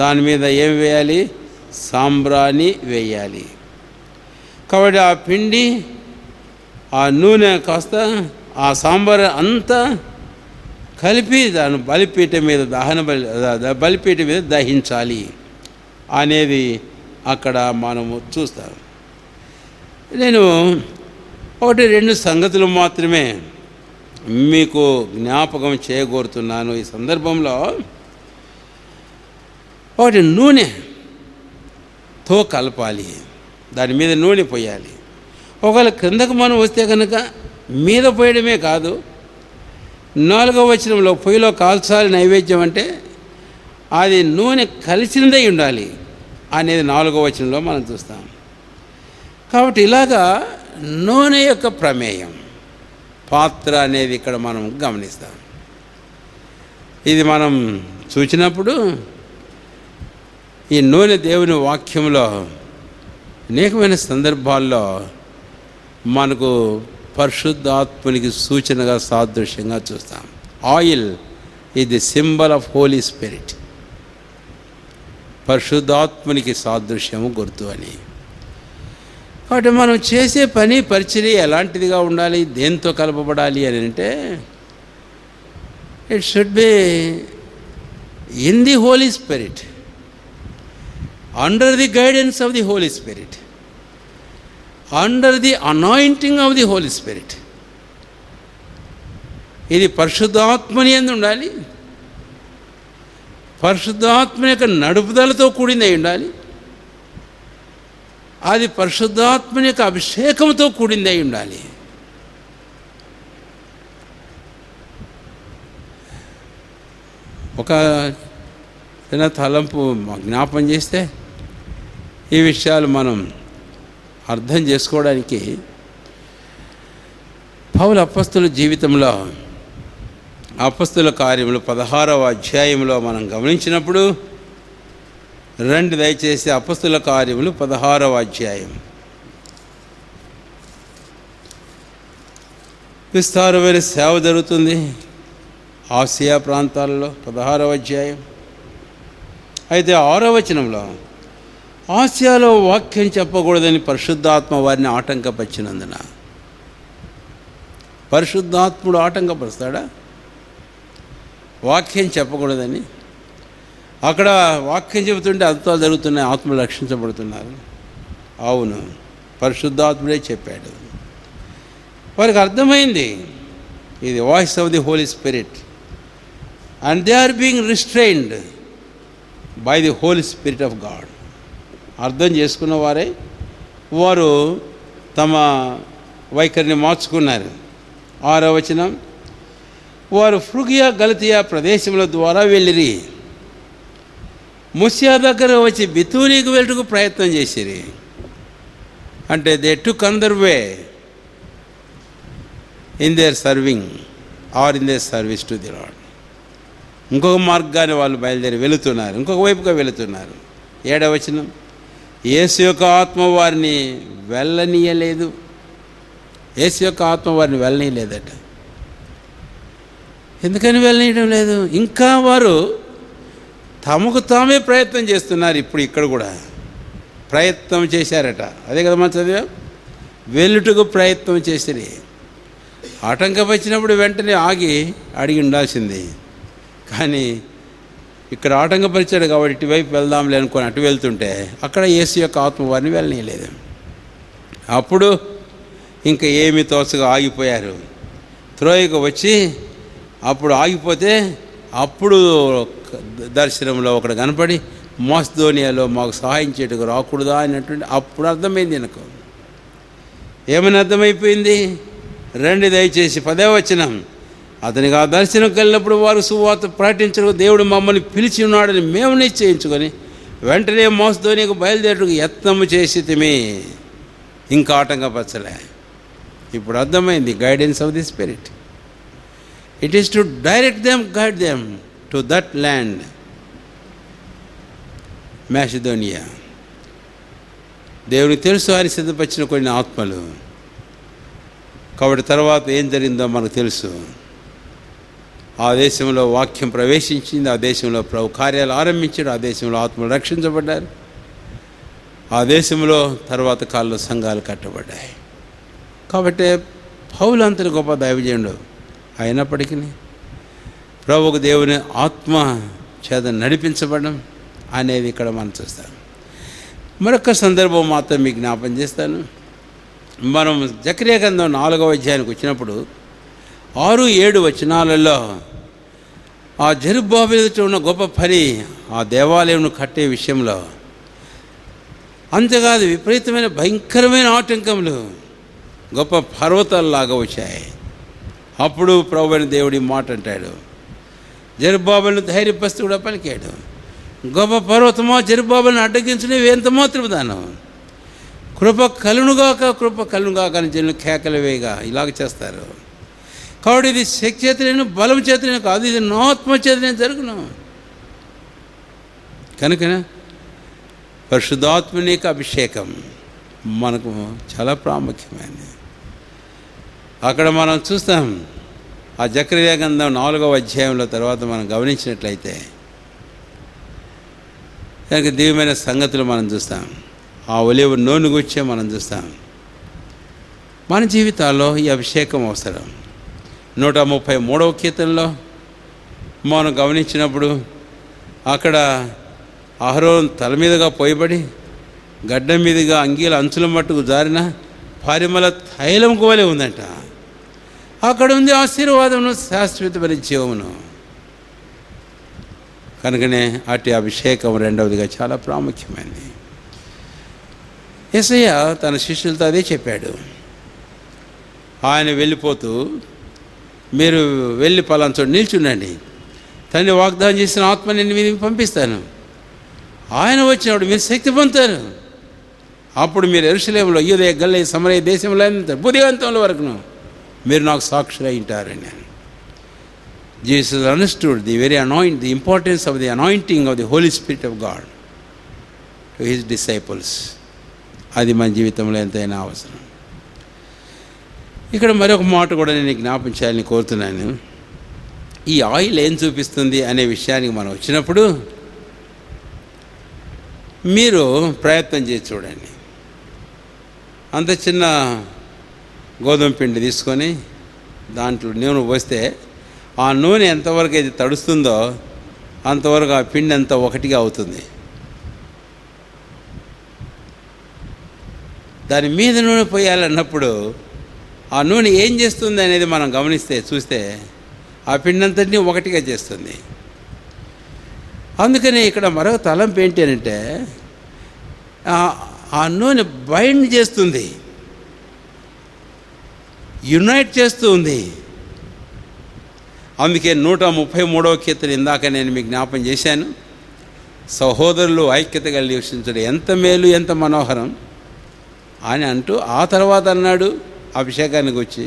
దాని మీద ఏం వేయాలి? సాంబ్రాణి వేయాలి. కాబట్టి ఆ పిండి ఆ నూనె కాస్త ఆ సాంబార్ అంతా కలిపి దాని బలిపీఠం మీద బలిపీఠం మీద దహించాలి అనేది అక్కడ మనము చూస్తాం. నేను 1-2 సంగతులు మాత్రమే మీకు జ్ఞాపకం చేయగోరుతున్నాను ఈ సందర్భంలో. ఒకటి, నూనెతో కలపాలి, దాని మీద నూనె పోయాలి. ఒకవేళ క్రిందకు మనం వస్తే కనుక మీద పోయడమే కాదు, 4వ వచనంలో పొయ్యిలో కాల్చాలి నైవేద్యం అంటే అది నూనె కలిసినదై ఉండాలి అనేది 4వ వచనంలో మనం చూస్తాం. కాబట్టి ఇలాగా నూనె యొక్క ప్రమేయం, పాత్ర అనేది ఇక్కడ మనం గమనిస్తాం. ఇది మనం చూసినప్పుడు ఈ నూనె దేవుని వాక్యంలో అనేకమైన సందర్భాల్లో మనకు పరిశుద్ధాత్మునికి సూచనగా సాదృశ్యంగా చూస్తాం. Oil is the symbol of holy spirit, పరిశుద్ధాత్మునికి సాదృశ్యము గుర్తు అని. కాబట్టి మనం చేసే పని పరిచర్య ఎలాంటిదిగా ఉండాలి, దేంతో కలపబడాలి అని అంటే it should be in the Holi Spirit, under the guidance of the Holi Spirit, under the anointing of the Holi Spirit. ఇది పరిశుద్ధాత్మని యందు ఉండాలి, పరిశుద్ధాత్మ యొక్క నడుపుదలతో కూడింది అయి ఉండాలి, అది పరిశుద్ధాత్మ యొక్క అభిషేకంతో కూడింది అయి ఉండాలి. ఒక చిన్న తలంపు జ్ఞాపం చేస్తే ఈ విషయాలు మనం అర్థం చేసుకోవడానికి పౌలు అపొస్తలుల జీవితంలో అపొస్తలుల కార్యములు 16వ అధ్యాయంలో మనం గమనించినప్పుడు రండి దయచేసి అపొస్తలుల కార్యములు 16వ అధ్యాయం. విస్తారమైన సేవ జరుగుతుంది ఆసియా ప్రాంతాలలో. 16వ అధ్యాయం అయితే 6వ వచనంలో ఆసియాలో వాక్యం చెప్పకూడదని పరిశుద్ధాత్మ వారిని ఆటంకపరిచినందున. పరిశుద్ధాత్ముడు ఆటంకపరుస్తాడా? వాక్యం చెప్పకూడదని. అక్కడ వాక్యం చెబుతుంటే అద్భుతాలు జరుగుతున్నాయి, ఆత్మలు రక్షించబడుతున్నారు. అవును, పరిశుద్ధాత్ముడే చెప్పాడు. వారికి అర్థమైంది ఇది voice of the Holi spirit and they are being restrained by the Holi spirit of God. అర్థం చేసుకున్న వారే వారు తమ వైఖరిని మార్చుకున్నారు. 6వ వచనం, వారు ఫ్రుగియా గలతియా ప్రదేశముల ద్వారా వెళ్ళిరి, ముసియా దగ్గర వచ్చి బితూనీకి వెళ్ళటకు ప్రయత్నం చేసిరి. అంటే they took another way in their serving or in their service to the Lord. ఇంకొక మార్గాన్ని వాళ్ళు బయలుదేరి వెళుతున్నారు, ఇంకొక వైపుగా వెళుతున్నారు. 7వ వచనం, యేసు యొక్క ఆత్మ వారిని వెళ్ళనీయలేదు. యేసు యొక్క ఆత్మ వారిని వెళ్ళనీయలేదట. ఎందుకని వెళ్ళనీయడం లేదు? ఇంకా వారు తమకు తామే ప్రయత్నం చేస్తున్నారు. ఇప్పుడు ఇక్కడ కూడా ప్రయత్నం చేశారట. అదే కదా మనం చదివా, వెల్లుటకు ప్రయత్నం చేసిరి. ఆటంకం వచ్చినప్పుడు వెంటనే ఆగి అడిగి ఉండాల్సింది. కానీ ఇక్కడ ఆటంకపరిచాడు కాబట్టి ఇటువైపు వెళ్దాంలే అనుకొని అటు వెళ్తుంటే అక్కడ యేసు యొక్క ఆత్మ వారిని వెళ్ళనీయలేదు. అప్పుడు ఇంకా ఏమి తోచగా ఆగిపోయారు. త్రోయకు వచ్చి అప్పుడు ఆగిపోతే అప్పుడు దర్శనంలో ఒకడు కనపడి, మాసిదోనియాలో మాకు సహాయం చేయటకు రాకూడదా అన్నటువంటి అప్పుడు అర్థమైంది. నాకు ఏమని అర్థమైపోయింది? రండి దయచేసి 10వ వచనం, అతనికి ఆ దర్శనం కలిగినప్పుడు వారు సువార్త ప్రకటించడం దేవుడు మమ్మల్ని పిలిచి ఉన్నాడని మేము నిశ్చయించుకొని వెంటనే మాసిదోనియాకు బయలుదేరటకు యత్నము చేసితిమి. ఇంకా ఆటంకపరచలే. ఇప్పుడు అర్థమైంది guidance of the spirit. It is to direct them, guide them to that land Macedonia. దేవునికి తెలుసు ఆయన సిద్ధపరిచిన కొన్ని ఆత్మలు. కాబట్టి తర్వాత ఏం జరిగిందో మనకు తెలుసు. ఆ దేశంలో వాక్యం ప్రవేశించింది, ఆ దేశంలో ప్రభు కార్యాలు ఆరంభించాడు, ఆ దేశంలో ఆత్మలు రక్షించబడ్డారు, ఆ దేశంలో తర్వాత కాలంలో సంఘాలు కట్టబడ్డాయి. కాబట్టి పౌలు అంతటి గొప్ప దైవజనుడు అయినప్పటికీ ప్రభువుకు దేవుని ఆత్మ చేత నడిపించబడడం అనేది ఇక్కడ మనం చూస్తాం. మరొక సందర్భం మాత్రం మీకు జ్ఞాపం చేస్తాను. మనం జకర్యా గ్రంథం 4వ అధ్యాయానికి వచ్చినప్పుడు 6-7 వచనాలలో ఆ జెరుబ్బాబెలు ఉన్న గొప్ప పని ఆ దేవాలయం కట్టే విషయంలో, అంతేకాదు విపరీతమైన భయంకరమైన ఆటంకములు గొప్ప పర్వతాల్లాగా వచ్చాయి. అప్పుడు ప్రభువైన దేవుడి మాట అంటాడు, జెరుబ్బాబెలును ధైర్యపరుస్తూ కూడా పలికాడు, గొప్ప పర్వతమో జెరుబ్బాబెలును అడ్డగించునే ఎంత మాత్రం దానం, కృప కలునుగాక కృప కలునుగాక అని జనులు కేకలు వేయగా ఇలాగ చేస్తారు. కాబట్టి ఇది శక్తి చేతనే బలం చేతనే కాదు, ఇది నా ఆత్మ చేతనే జరుగును. కనుక పరిశుద్ధాత్మనిక అభిషేకం మనకు చాలా ప్రాముఖ్యమైనది. అక్కడ మనం చూస్తాం ఆ జకర్యా గ్రంథం 4వ అధ్యాయంలో తర్వాత మనం గమనించినట్లయితే దానికి దివ్యమైన సంగతులు మనం చూస్తాం. ఆ ఒలీవ నూనె గుచ్చే మనం చూస్తాం. మన జీవితాల్లో ఈ అభిషేకం అవసరం. 133వ కీర్తనలో మనం గమనించినప్పుడు అక్కడ అహరోను తల మీదుగా పోయబడి గడ్డ మీదుగా అంగీల అంచుల మట్టుకు జారిన పరిమళ తైలం కోలే ఉందంట. అక్కడ ఉంది ఆశీర్వాదమును, శాశ్వతమైన జీవమును. కనుకనే అటు అభిషేకం రెండవదిగా చాలా ప్రాముఖ్యమైనది. యేసయ్య తన శిష్యులతో అదే చెప్పాడు. ఆయన వెళ్ళిపోతూ, మీరు వెళ్ళి పలానా చోటు నిల్చుండండి, తండ్రి వాగ్దానం చేసిన ఆత్మ నేను మీదకి పంపిస్తాను. ఆయన వచ్చినప్పుడు మీరు శక్తి పొందుతారు. అప్పుడు మీరు యెరూషలేములో, యూదయ, గలిలయ, సమరయ దేశంలో బుద్ధివంతుల వరకును మీరు నాకు సాక్షులై ఉంటారని. Jesus understood the very the importance of the anointing of the Holi spirit of God to his disciples. అది మన జీవితంలో ఎంతైనా అవసరం. ఇక్కడ మరొక మాట కూడా నేను జ్ఞాపం చేయాలని కోరుతున్నాను. ఈ ఆయిల్ ఏం చూపిస్తుంది అనే విషయానికి మనం వచ్చినప్పుడు మీరు ప్రయత్నం చేసి చూడండి. అంత చిన్న గోధుమ పిండి తీసుకొని దాంట్లో నూనె పోస్తే ఆ నూనె ఎంతవరకు అయితే తడుస్తుందో అంతవరకు ఆ పిండి అంతా ఒకటిగా అవుతుంది. దాని మీద నూనె పోయాలన్నప్పుడు ఆ నూనె ఏం చేస్తుంది అనేది మనం గమనిస్తే చూస్తే ఆ పిండి అంతటినీ ఒకటిగా చేస్తుంది. అందుకని ఇక్కడ మరొక తలంపు ఏంటి అంటే ఆ నూనె బైండ్ చేస్తుంది, యునైట్ చేస్తూ ఉంది. అందుకే 133వ కీర్తన ఇందాక నేను మీకు జ్ఞాపం చేశాను. సహోదరులు ఐక్యతగా నివసించడం ఎంత మేలు, ఎంత మనోహరం అని అంటూ ఆ తర్వాత అన్నాడు అభిషేకానికి వచ్చి,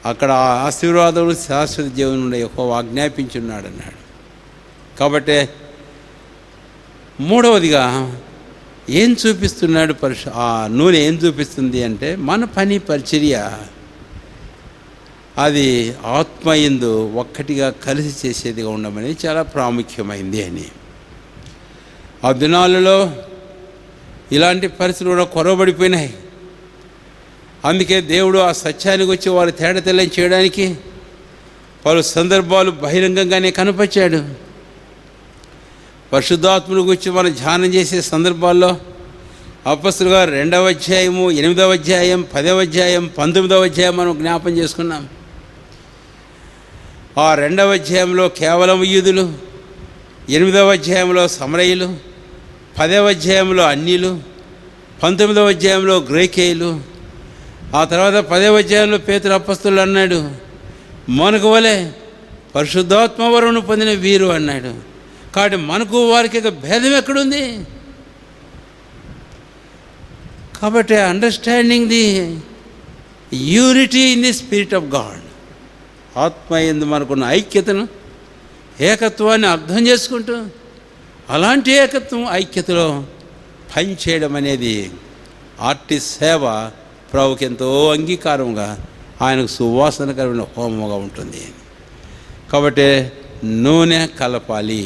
అక్కడ ఆశీర్వాదం శాశ్వత జీవనం నుండి యెహోవా ఆజ్ఞాపించున్నాడు అన్నాడు. కాబట్టి మూడవదిగా ఏం చూపిస్తున్నాడు ఆ నూనె ఏం చూపిస్తుంది అంటే మన పని పరిచర్య అది ఆత్మయందు ఒక్కటిగా కలిసి చేసేదిగా ఉండమని చాలా ప్రాముఖ్యమైంది అని. ఆ దినాలలో ఇలాంటి పరిస్థితులు కూడా కొరవబడిపోయినాయి. అందుకే దేవుడు ఆ సత్యానికి వచ్చి వారు తేడతెల్లం చేయడానికి పలు సందర్భాలు బహిరంగంగానే కనపరిచాడు. పరిశుద్ధాత్మను గురించి మనం ధ్యానం చేసే సందర్భాల్లో అపొస్తలుల 2వ అధ్యాయము, 8వ అధ్యాయం, 10వ అధ్యాయం, 19వ అధ్యాయం మనం జ్ఞాపం చేసుకున్నాం. ఆ 2వ అధ్యాయంలో కేవలం యూదులు, 8వ అధ్యాయంలో సమరయులు, 10వ అధ్యాయంలో అన్యులు, 19వ అధ్యాయంలో గ్రీకేయులు, ఆ తర్వాత 10వ అధ్యాయంలో పేతురు అపొస్తలుడు అన్నాడు మనకు వలె పరిశుద్ధాత్మ వరమును పొందిన వీరు అన్నాడు. కాబట్టి మనకు వారికి భేదం ఎక్కడుంది? కాబట్టి understanding the unity in the spirit of God, ఆత్మ యందు మనకున్న ఐక్యతను, ఏకత్వాన్ని అర్థం చేసుకుంటూ అలాంటి ఏకత్వం ఐక్యతలో పనిచేయడం అనేది ఆర్టి సేవ ప్రభుకి ఎంతో అంగీకారంగా, ఆయనకు సువాసనకరమైన హోమముగా ఉంటుంది. కాబట్టి నూనె కలపాలి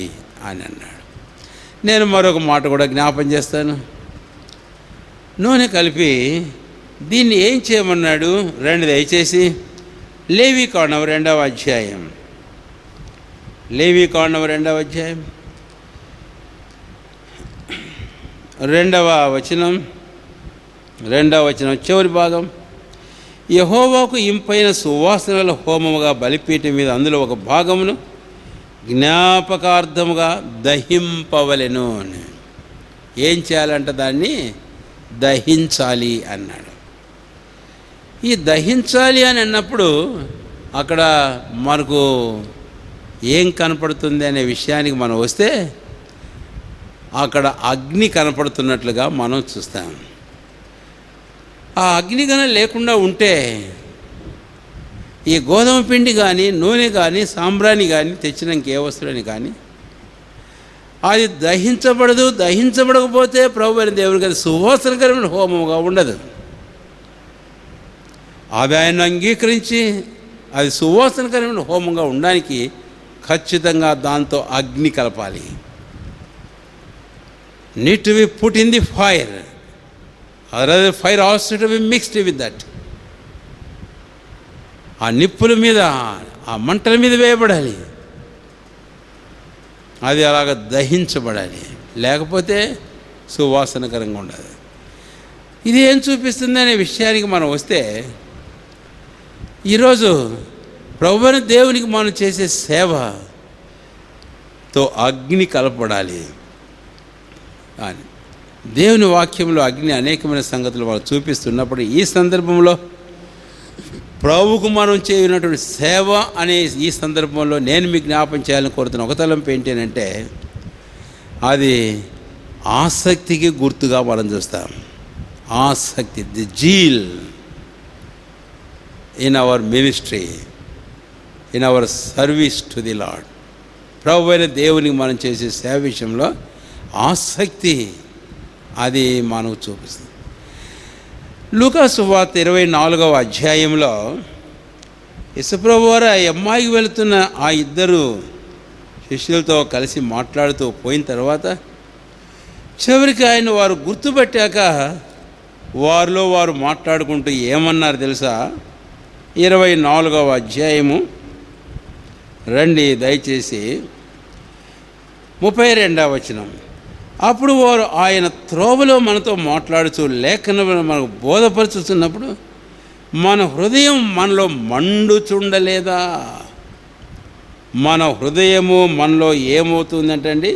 అని అన్నాడు. నేను మరొక మాట కూడా జ్ఞాపం చేస్తాను. నూనె కలిపి దీన్ని ఏం చేయమన్నాడు? దయచేసి లేవీకాండం 2వ అధ్యాయం, లేవీకాండం 2వ అధ్యాయం 2వ వచనం చివరి భాగం. యెహోవాకు ఇంపైన సువాసనల హోమముగా బలిపీఠం మీద అందులో ఒక భాగమును జ్ఞాపకార్థముగా దహింపవలెను అని. ఏం చేయాలంట? దాన్ని దహించాలి అన్నాడు. ఈ దహించాలి అని అన్నప్పుడు అక్కడ మనకు ఏం కనపడుతుంది అనే విషయానికి మనం వస్తే అక్కడ అగ్ని కనపడుతున్నట్లుగా మనం చూస్తాం. ఆ అగ్ని కనుక లేకుండా ఉంటే ఈ గోధుమ పిండి కానీ, నూనె కానీ, సాంబ్రాణి కానీ తెచ్చినాక ఏ వస్తువులని కానీ అది దహించబడదు. దహించబడకపోతే ప్రభు అయిన దేవునికి అది సువాసనకరమైన హోమముగా ఉండదు. అది ఆయన అంగీకరించి అది సువాసనకరమైన హోమంగా ఉండడానికి ఖచ్చితంగా దాంతో అగ్ని కలపాలి. Need to be put in the fire, other fire also to be mixed with that. ఆ నిప్పుల మీద, ఆ మంటల మీద వేయబడాలి, అది అలాగ దహించబడాలి. లేకపోతే సువాసనకరంగా ఉండదు. ఇది ఏం చూపిస్తుంది అనే విషయానికి మనం వస్తే, ఈరోజు ప్రభువైన దేవునికి మనం చేసే సేవతో అగ్ని కలపడాలి అని దేవుని వాక్యంలో అగ్ని అనేకమైన సంగతులు మనం చూపిస్తున్నప్పుడు, ఈ సందర్భంలో ప్రభువుకు మనం చేయనటువంటి సేవ అనే ఈ సందర్భంలో నేను మీకు జ్ఞాపం చేయాలని కోరుతున్న ఒక తలంపు ఏంటంటే, అది ఆసక్తికి గుర్తుగా మనం చూస్తాం. ఆసక్తి, the zeal in our ministry, in our service to the Lord. ప్రభు అయిన దేవునికి మనం చేసే సేవ విషయంలో ఆసక్తి, అది మనకు చూపిస్తుంది. లూకా సువార్త 24వ అధ్యాయంలో యేసుప్రభు వారు ఆ అమ్మాయికి వెళుతున్న ఆ ఇద్దరు శిష్యులతో కలిసి మాట్లాడుతూ పోయిన తర్వాత చివరికి ఆయన వారు గుర్తుపట్టాక వారిలో వారు మాట్లాడుకుంటూ ఏమన్నారు తెలుసా? 24వ అధ్యాయము రండి దయచేసి 32వ వచనం. అప్పుడు వారు ఆయన త్రోవలో మనతో మాట్లాడుతూ లేఖనం మనకు బోధపరుచుతున్నప్పుడు మన హృదయం మనలో మండుచుండలేదా? మన హృదయము మనలో ఏమవుతుందంటండి?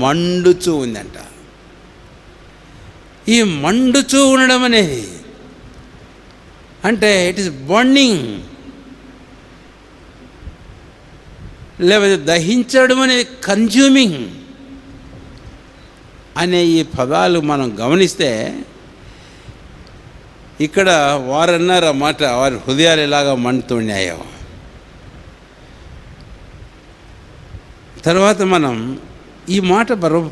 మండుచూ ఉందంట. ఈ మండుచూ ఉండడం అనేది అంటే ఇట్ ఈస్ బర్నింగ్, లేకపోతే దహించడం అనేది కన్జ్యూమింగ్ అనే ఈ పదాలు మనం గమనిస్తే ఇక్కడ వారన్నారు ఆ మాట, వారి హృదయాలు ఎలాగా మండుతున్నాయో. తర్వాత మనం ఈ మాట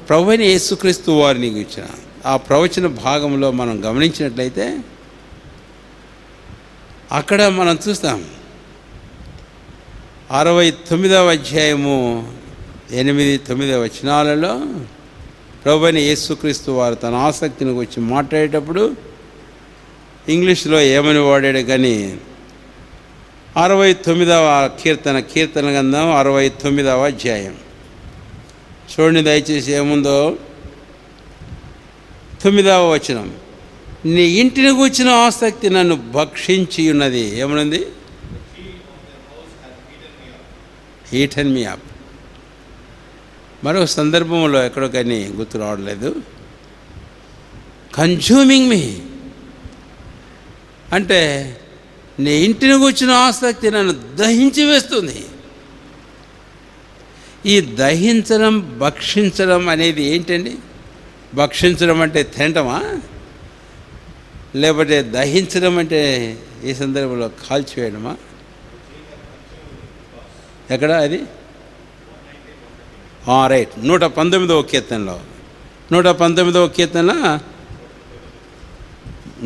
ప్రభువైన యేసుక్రీస్తు వారిని ఇచ్చిన ఆ ప్రవచన భాగంలో మనం గమనించినట్లయితే అక్కడ మనం చూస్తాం 69వ అధ్యాయము 8-9 వచనాలలో ప్రభువైన యేసుక్రీస్తు వారు తన ఆసక్తిని గురించి మాట్లాడేటప్పుడు ఇంగ్లీష్లో ఏమని వాడాడు కానీ 69వ కీర్తన గ్రంథం 69వ అధ్యాయం చూడండి దయచేసి ఏముందో. 9వ వచనం, నీ ఇంటిని కూర్చిన ఆసక్తి నన్ను భక్షించి ఉన్నది. ఏమనుంది? Eaten me up. మరొక సందర్భంలో ఎక్కడో కానీ గుర్తు రావట్లేదు. కన్జ్యూమింగ్ మీ అంటే నీ ఇంటిని కూర్చిన ఆసక్తి నన్ను దహించి వేస్తుంది. ఈ దహించడం భక్షించడం అనేది ఏంటండి? భక్షించడం అంటే తినటమా, లేకపోతే దహించడం అంటే ఈ సందర్భంలో కాల్చివేయడమా? ఎక్కడ అది? రైట్, 119వ కీర్తనలో 119వ కీర్తన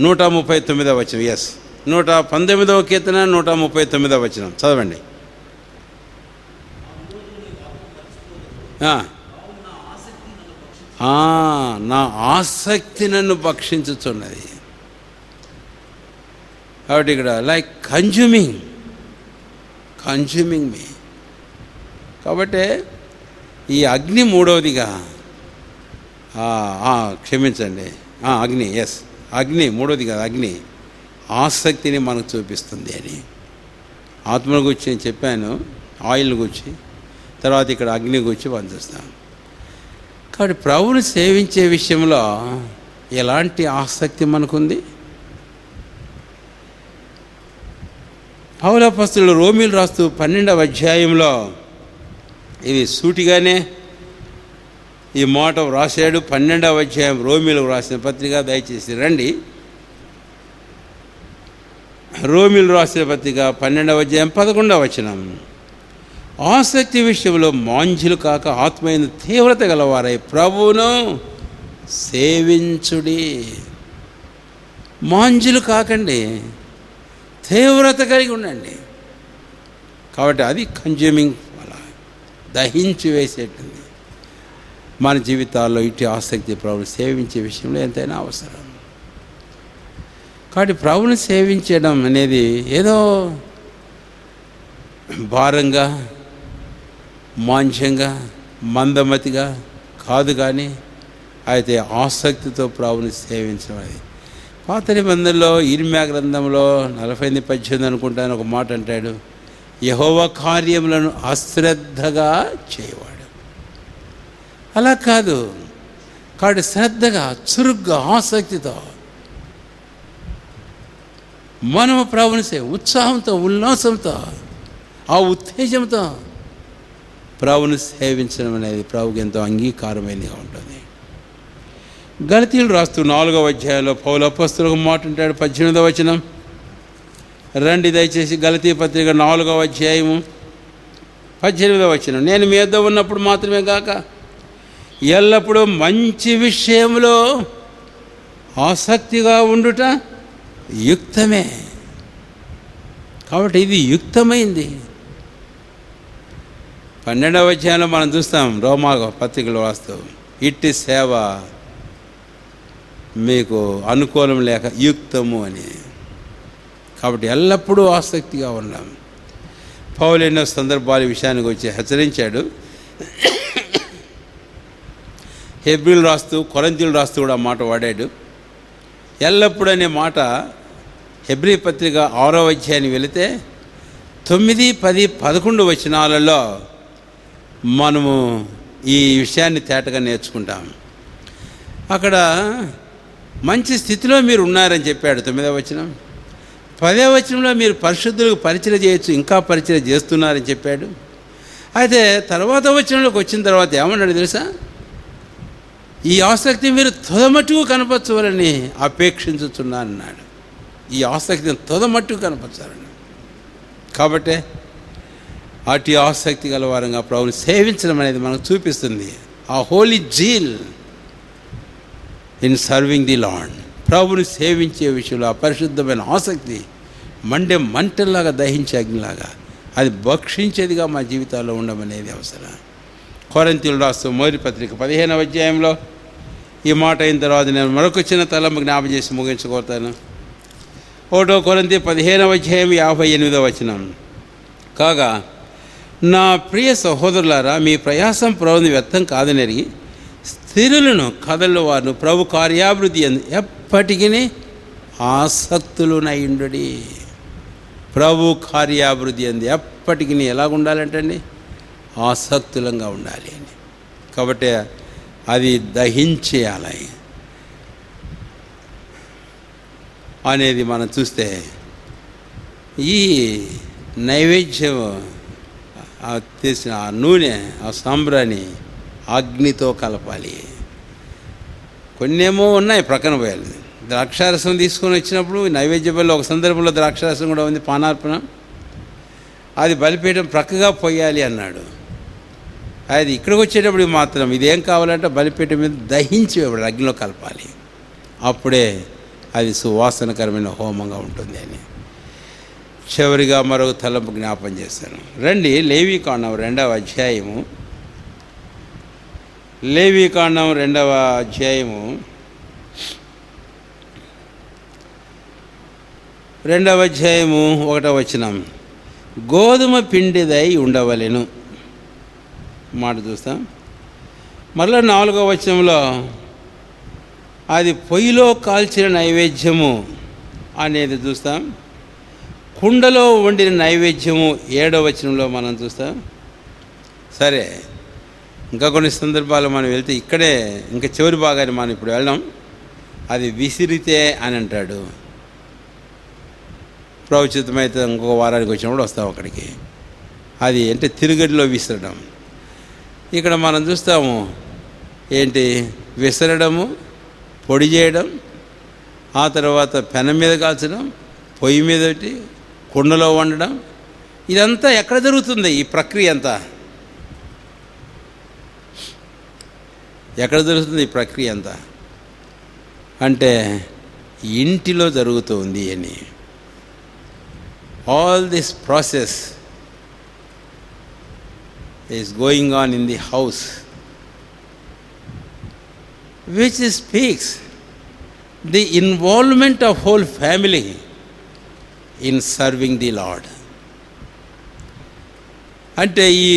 139వ వచనం. ఎస్, 119వ కీర్తన 139వ వచనం చదవండి. నా ఆసక్తి నన్ను భక్షించుచున్నది. కాబట్టి ఇక్కడ లైక్ కన్జ్యూమింగ్ మీ. కాబట్టి ఈ అగ్ని మూడవదిగా క్షమించండి, అగ్ని, ఎస్, అగ్ని మూడవదిగా అగ్ని ఆసక్తిని మనకు చూపిస్తుంది అని. ఆత్మను గురించి నేను చెప్పాను, ఆయిల్ గురించి, తర్వాత ఇక్కడ అగ్ని గురించి మనం చూస్తాం. కాబట్టి ప్రభువుని సేవించే విషయంలో ఎలాంటి ఆసక్తి మనకుంది? పౌలు అపోస్తలుడు రోమీయులు రాస్తూ 12వ అధ్యాయంలో ఇది సూటిగానే ఈ మాట వ్రాసాడు. 12వ అధ్యాయం రోమీయులకు రాసిన పత్రిక, దయచేసి రండి. రోమీయులు రాసిన పత్రిక 12వ అధ్యాయం 11వ వచనం, ఆసక్తి విషయంలో మాంఝులు కాక ఆత్మయందు తీవ్రత గలవారై ప్రభువును సేవించుడి. మాంఝులు కాకండి, తీవ్రత కలిగి ఉండండి. కాబట్టి అది కన్జ్యూమింగ్ వల్ల దహించి వేసేటుంది. మన జీవితాల్లో ఇటు ఆసక్తి ప్రభువుని సేవించే విషయంలో ఎంతైనా అవసరం. కాబట్టి ప్రభువుని సేవించడం అనేది ఏదో భారంగా, మాంఛంగా, మందమతిగా కాదు, కానీ అయితే ఆసక్తితో ప్రభువుని సేవించడం. పాత నిబంధనలో ఇర్మియా గ్రంథంలో 40:18 అనుకుంటాను ఒక మాట అంటాడు, యెహోవా కార్యములను అశ్రద్ధగా చేయవాడు. అలా కాదు, కాబట్టి శ్రద్ధగా, చురుగ్గా, ఆసక్తితో మనము ప్రభువుని ఉత్సాహంతో, ఉల్లాసంతో, ఆ ఉత్తేజంతో ప్రభువుని సేవించడం అనేది ప్రభువుకి ఎంతో అంగీకారమైనదిగా ఉంటుంది. గలతీయులు రాస్తూ 4వ అధ్యాయంలో పౌలు అపోస్తలుడు ఒక మాట అంటాడు, 18వ వచనం రండి దయచేసి. గలతీ పత్రిక 4వ అధ్యాయము 18వ వచనం, నేను మీ వద్ద ఉన్నప్పుడు మాత్రమే కాక ఎల్లప్పుడూ మంచి విషయంలో ఆసక్తిగా ఉండుట యుక్తమే. కాబట్టి ఇది యుక్తమైంది. 12వ అధ్యాయంలో మనం చూస్తాం, రోమా పత్రికలు రాస్తూ ఇట్టి సేవ మీకు అనుకూలం లేక యుక్తము అని. కాబట్టి ఎల్లప్పుడూ ఆసక్తిగా ఉన్నాం. పౌలు ఎన్నో సందర్భాల విషయానికి వచ్చి హెచ్చరించాడు. హెబ్రీలు రాస్తూ, కొరింథీయులు రాస్తూ కూడా మాట వాడాడు. ఎల్లప్పుడూ అనే మాట హెబ్రీ పత్రిక 6వ అధ్యాయానికి వెళితే 9, 10, 11 వచనాలలో మనము ఈ విషయాన్ని తేటగా నేర్చుకుంటాం. అక్కడ మంచి స్థితిలో మీరు ఉన్నారని చెప్పాడు 9వ వచనం. 10వ వచనంలో మీరు పరిశుద్ధులకు పరిచయం చేయొచ్చు, ఇంకా పరిచయం చేస్తున్నారని చెప్పాడు. అయితే తర్వాత వచనంలోకి వచ్చిన తర్వాత ఏమన్నాడు తెలుసా? ఈ ఆసక్తి మీరు తుదమట్టుకు కనపరచవాలని అపేక్షించుతున్నానన్నాడు. ఈ ఆసక్తిని తొదమట్టు కనపరచాలండి. కాబట్టి అటు ఆసక్తి గల వారంగా ప్రభుని సేవించడం అనేది మనకు చూపిస్తుంది ఆ holy zeal in serving the Lord. ప్రభుని సేవించే విషయంలో ఆ పరిశుద్ధమైన ఆసక్తి మండే మంటల్లాగా దహించే అగ్నిలాగా అది భక్షించేదిగా మా జీవితాల్లో ఉండమనేది అవసరం. కొరింథీయులకు రాసిన మొదటి పత్రిక 15వ అధ్యాయంలో ఈ మాట అయిన తర్వాత నేను మరొక చిన్న తలంపు జ్ఞాపకం చేసి ముగించుకోతాను. 1 కొరింథీ 15వ అధ్యాయం 58వ వచనం. కాగా నా ప్రియ సహోదరులారా, మీ ప్రయాసం ప్రభుని వ్యర్థం కాదనెరిగి స్థిరులను కథలు వారు ప్రభు కార్యాభివృద్ధి ఎప్పటికీ ఆసక్తులునయుండుడి. ప్రభు కార్యాభివృద్ధి అంది ఎప్పటికీ ఎలాగుండాలంటండి? ఆసక్తులంగా ఉండాలి అని. కాబట్టి అది దహించేయాలి అనేది మనం చూస్తే ఈ నైవేద్యం తీసిన ఆ నూనె ఆ సాంబ్రాన్ని అగ్నితో కలపాలి. కొన్నేమో ఉన్నాయి ప్రక్కన పోయాలి. ద్రాక్షారసం తీసుకొని వచ్చినప్పుడు నైవేద్య బలిలో ఒక సందర్భంలో ద్రాక్షారసం కూడా ఉంది, పానార్పణ. అది బలిపీఠం ప్రక్కగా పోయాలి అన్నాడు. అది ఇక్కడికి వచ్చేటప్పుడు మాత్రం ఇదేం కావాలంటే బలిపీఠం మీద దహించి అగ్నిలో కలపాలి. అప్పుడే అది సువాసనకరమైన హోమంగా ఉంటుంది అని. చివరిగా మరొక తలంపు జ్ఞాపం చేస్తాను. రండి, లేవీకాండం 2వ అధ్యాయము. లేవీకాండం 2వ అధ్యాయము 1వ వచనం. గోధుమ పిండిదై ఉండవలెను మాట చూస్తాం. మరలా 4వ వచనంలో అది పొయ్యిలో కాల్చిన నైవేద్యము అనేది చూస్తాం. కుండలో వండిన నైవేద్యము 7వ వచనంలో మనం చూస్తాం. సరే, ఇంకా కొన్ని సందర్భాలు మనం వెళ్తే ఇక్కడే ఇంకా చివరి భాగాన్ని మనం ఇప్పుడు వెళ్దాం. అది విసిరితే అని అంటాడు. ప్రవచితమైతే ఇంకో వారానికి వచ్చినప్పుడు వస్తాం అక్కడికి. అది అంటే తిరుగడిలో విసరడం. ఇక్కడ మనం చూస్తాము ఏంటి? విసరడము, పొడి చేయడం, ఆ తర్వాత పెనం మీద కాల్చడం, పొయ్యి మీద పెట్టి కుండలో వండడం. ఇదంతా ఎక్కడ జరుగుతుంది? ఈ ప్రక్రియ అంతా ఎక్కడ జరుగుతుంది? ఈ ప్రక్రియ అంతా అంటే ఇంటిలో జరుగుతుంది అని. All this process is going on in the house, which speaks the involvement of whole family in serving the lord. అంటే ఈ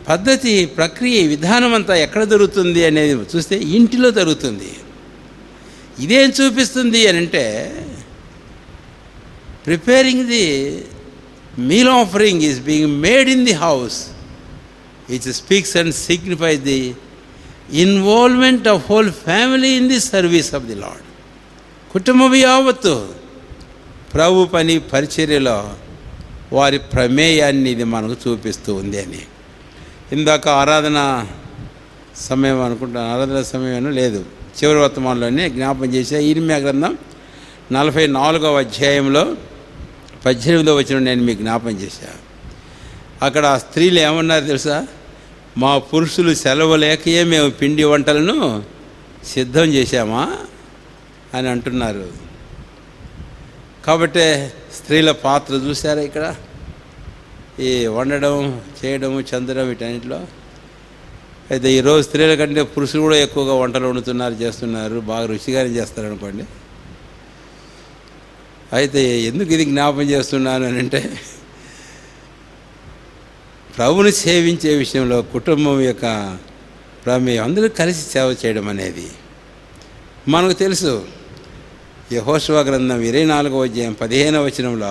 పద్ధతి, ప్రక్రియ, విధానం అంతా ఎక్కడ జరుగుతుంది అనేది చూస్తే ఇంటిలో జరుగుతుంది. ఇదేం చూపిస్తుంది అని అంటే preparing the meal offering is being made in the house, which speaks and signifies the involvement of whole family in the service of the lord. కుటుంబం యావత్తు ప్రభు పని పరిచర్యలో వారి ప్రమేయాన్ని ఇది మనకు చూపిస్తూ ఉంది అని. ఇందాక ఆరాధన సమయం అనుకుంటాను, ఆరాధన సమయం లేదు, చివరి వర్తమానంలోనే జ్ఞాపం చేశా. ఇర్మీయా గ్రంథం 44వ అధ్యాయంలో 18వ వచనం నేను మీకు జ్ఞాపం చేశా. అక్కడ ఆ స్త్రీలు ఏమన్నారు తెలుసా? మా పురుషులు సెలవు లేకయే మేము పిండి వంటలను సిద్ధం చేశామా అని అంటున్నారు. కాబట్టి స్త్రీల పాత్ర చూసారా ఇక్కడ? ఈ వండడం, చేయడము, చెందడం, వీటన్నిటిలో. అయితే ఈరోజు స్త్రీల కంటే పురుషులు కూడా ఎక్కువగా వంటలు వండుతున్నారు, చేస్తున్నారు, బాగా రుచిగానే చేస్తారు అనుకోండి. అయితే ఎందుకు ఇది జ్ఞాపం చేస్తున్నాను అని అంటే, ప్రభుని సేవించే విషయంలో కుటుంబం యొక్క ప్రమేయం, అందరూ కలిసి సేవ చేయడం అనేది మనకు తెలుసు. యెహోషువ గ్రంథం 24వ అధ్యాయం 15వ వచనంలో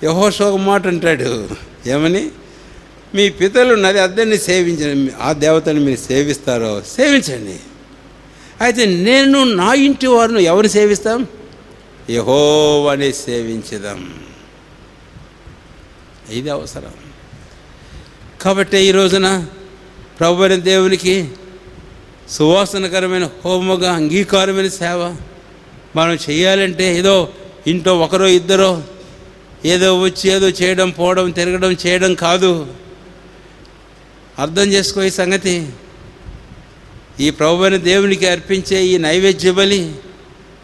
యెహోషువ ఒక మాట అంటాడు. ఏమని? మీ పితరులు నది అద్దరిని సేవించండి, ఆ దేవతని మీరు సేవిస్తారో సేవించండి. అయితే నేను నా ఇంటి వారిని ఎవరు సేవిస్తాం? యెహోవాని సేవించుదాం. ఇది అవసరం. కాబట్టి ఈ రోజున ప్రభువైన దేవునికి సువాసనకరమైన హోమగా అంగీకారమైన సేవ మనం చేయాలంటే ఏదో ఇంట్లో ఒకరో ఇద్దరో ఏదో వచ్చి ఏదో చేయడం, పోవడం, తిరగడం చేయడం కాదు. అర్థం చేసుకో ఈ సంగతి. ఈ ప్రభువైన దేవునికి అర్పించే ఈ నైవేద్య బలి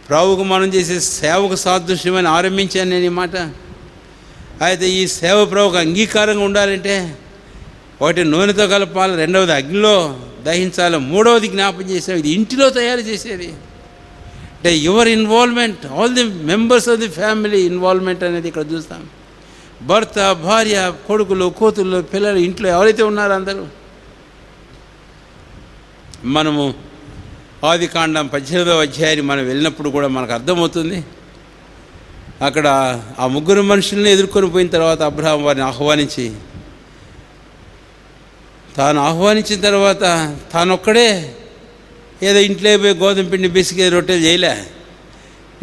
ప్రభువుకు మనం చేసే సేవకు సాదృశ్యమని ఆరంభించాను నేను ఈ మాట. అయితే ఈ సేవ ప్రభువుకు అంగీకారంగా ఉండాలంటే ఒకటి నూనెతో కలపాలి, రెండవది అగ్నిలో దహించాలి, మూడవది జ్ఞాపం చేసేది ఇది ఇంటిలో తయారు చేసేది. అంటే your involvement, all the members of the family involvement అనేది ఇక్కడ చూస్తాం. భర్త, భార్య, కొడుకులు, కూతుళ్ళు, పిల్లలు, ఇంట్లో ఎవరైతే ఉన్నారో అందరూ. మనము ఆదికాండం 18వ అధ్యాయాన్ని మనం వెళ్ళినప్పుడు కూడా మనకు అర్థమవుతుంది. అక్కడ ఆ ముగ్గురు మనుషుల్ని ఎదుర్కొని పోయిన తర్వాత అబ్రహాం వారిని ఆహ్వానించిన తర్వాత తానొక్కడే ఏదో ఇంట్లో పోయి గోధుమ పిండి బిసికి రొట్టెలు చేయలే,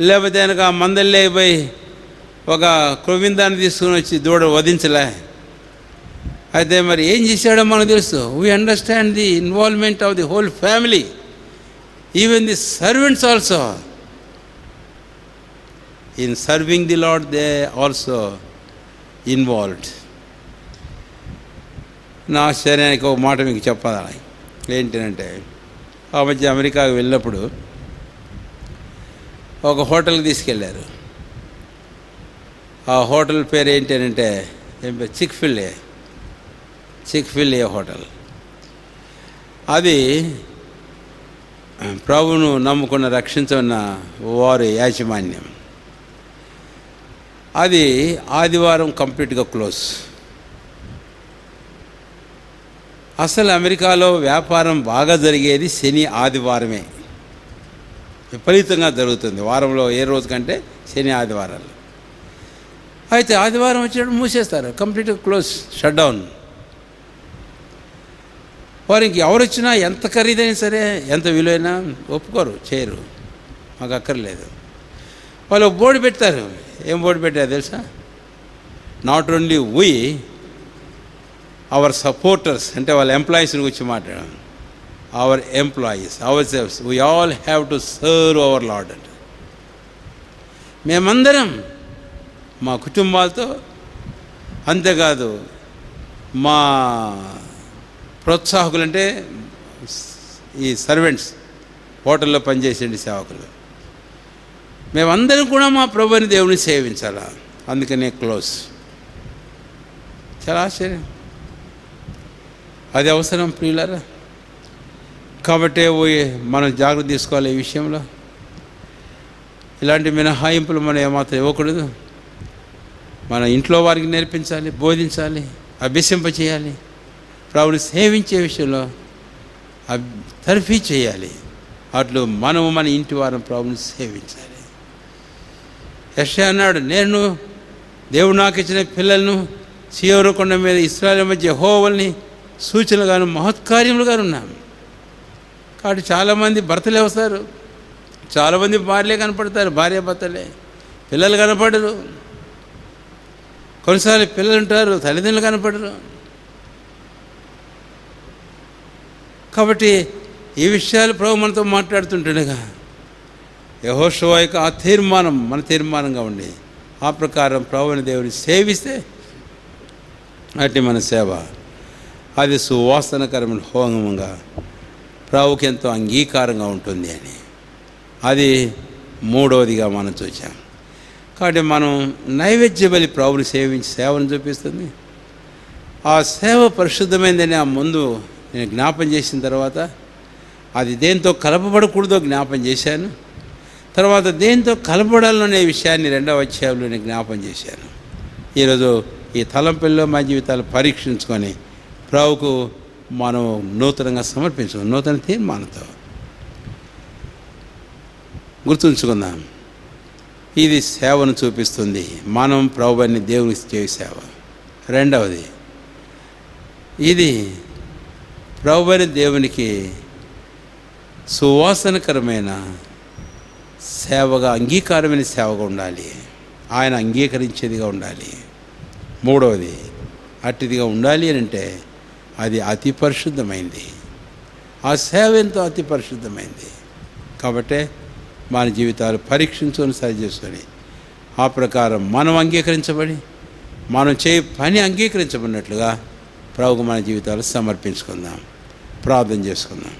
లేకపోతే ఆయనకు ఆ మందల్లే పోయి ఒక క్రొవిందాన్ని తీసుకుని వచ్చి దూడ వధించలే. అయితే మరి ఏం చేశాడో మనకు తెలుసు. We understand the involvement of the whole family, even the servants also. In serving the lord they also involved. నా ఆశ్చర్యానికి ఒక మాట మీకు చెప్పాలి. ఏంటంటే ఆ మధ్య అమెరికాకు వెళ్ళినప్పుడు ఒక హోటల్కి తీసుకెళ్ళారు. ఆ హోటల్ పేరు ఏంటంటే చిక్-ఫిల్-ఏ హోటల్. అది ప్రభువును నమ్ముకున్న రక్షించున్న వారి యాజమాన్యం. అది ఆదివారం కంప్లీట్గా క్లోజ్. అసలు అమెరికాలో వ్యాపారం బాగా జరిగేది శని ఆదివారమే, విపరీతంగా జరుగుతుంది. వారంలో ఏ రోజు కంటే శని ఆదివారాలు. అయితే ఆదివారం వచ్చేటప్పుడు మూసేస్తారు, కంప్లీట్గా క్లోజ్, షట్ డౌన్. వారికి ఎవరు వచ్చినా ఎంత ఖరీదైనా సరే, ఎంత విలువైనా ఒప్పుకోరు, చేయరు, మాకు అక్కర్లేదు. వాళ్ళు బోర్డు పెడతారు. ఏం బోర్డు పెట్టారు తెలుసా? Not only we, our supporters, అంటే వాళ్ళ ఎంప్లాయీస్ని గురించి మాట్లాడాం. Our employees, our selfs, we all have to serve our Lord అంటే. మేమందరం మా కుటుంబాలతో, అంతేకాదు మా ప్రోత్సాహకులంటే ఈ సర్వెంట్స్, హోటల్లో పనిచేసే సేవకులు, మేమందరం కూడా మా ప్రభువుని దేవుని సేవించాలా. అందుకనే క్లోజ్. చాలా ఆశ్చర్యం. అది అవసరం ప్రియులారా. కాబట్టి మనం జాగ్రత్త తీసుకోవాలి ఈ విషయంలో. ఇలాంటి మినహాయింపులు మనం ఏమాత్రం ఇవ్వకూడదు. మన ఇంట్లో వారికి నేర్పించాలి, బోధించాలి, అభ్యసింపచేయాలి. ప్రభుని సేవించే విషయంలో తర్ఫీ చేయాలి. అట్లు మనము మన ఇంటి వారం ప్రభుని సేవించాలి. యెషయా అన్నాడు, నేను దేవుడు నాకు ఇచ్చిన పిల్లలను సీయోను కొండ మీద ఇశ్రాయేలు మధ్య యెహోవాని సూచనలుగాను మహత్కార్యములుగాను ఉన్నాము. కాబట్టి చాలామంది భర్తలే వస్తారు, చాలామంది భార్యలే కనపడతారు, భార్య భర్తలే, పిల్లలు కనపడరు. కొన్నిసార్లు పిల్లలు ఉంటారు, తల్లిదండ్రులు కనపడరు. కాబట్టి ఈ విషయాలు ప్రభు మనతో మాట్లాడుతుంటుండగా యెహోషువ యొక్క ఆ తీర్మానం మన తీర్మానంగా ఉండి ఆ ప్రకారం ప్రభువుని దేవుని సేవిస్తే అట్టి మన సేవ అది సువాసనకరమైన హోమంగా ప్రభువుకి ఎంతో అంగీకారంగా ఉంటుంది అని, అది మూడవదిగా మనం చూసాం. కాబట్టి మనం నైవేద్య బలి ప్రభువుని సేవించి సేవను చూపిస్తుంది. ఆ సేవ పరిశుద్ధమైందని ఆ ముందు నేను జ్ఞాపం చేసిన తర్వాత అది దేంతో కలపబడకూడదో జ్ఞాపం చేశాను. తర్వాత దేంతో కలపడాలనే విషయాన్ని 2వ అధ్యాయంలో నేను జ్ఞాపం చేశాను. ఈరోజు ఈ తలంపుల్లో మా జీవితాలు పరీక్షించుకొని ప్రభువుకు మనం నూతనంగా సమర్పించుకున్నాం. నూతన తీర్మానంతో గుర్తుంచుకుందాం. ఇది సేవను చూపిస్తుంది. మనం ప్రభువుని దేవునికి చేసే సేవ. రెండవది, ఇది ప్రభువుని దేవునికి సువాసనకరమైన సేవగా, అంగీకారమైన సేవగా ఉండాలి. ఆయన అంగీకరించేదిగా ఉండాలి. మూడవది, అట్టిదిగా ఉండాలి అని అంటే అది అతి పరిశుద్ధమైంది. ఆ సేవ ఎంతో అతి పరిశుద్ధమైంది. కాబట్టి మన జీవితాలు పరీక్షించుకొని సరి చేసుకొని ఆ ప్రకారం మనం అంగీకరించబడి మనం చేయ పని అంగీకరించబడినట్లుగా ప్రభువుకు మన జీవితాలు సమర్పించుకుందాం. ప్రార్థన చేసుకుందాం.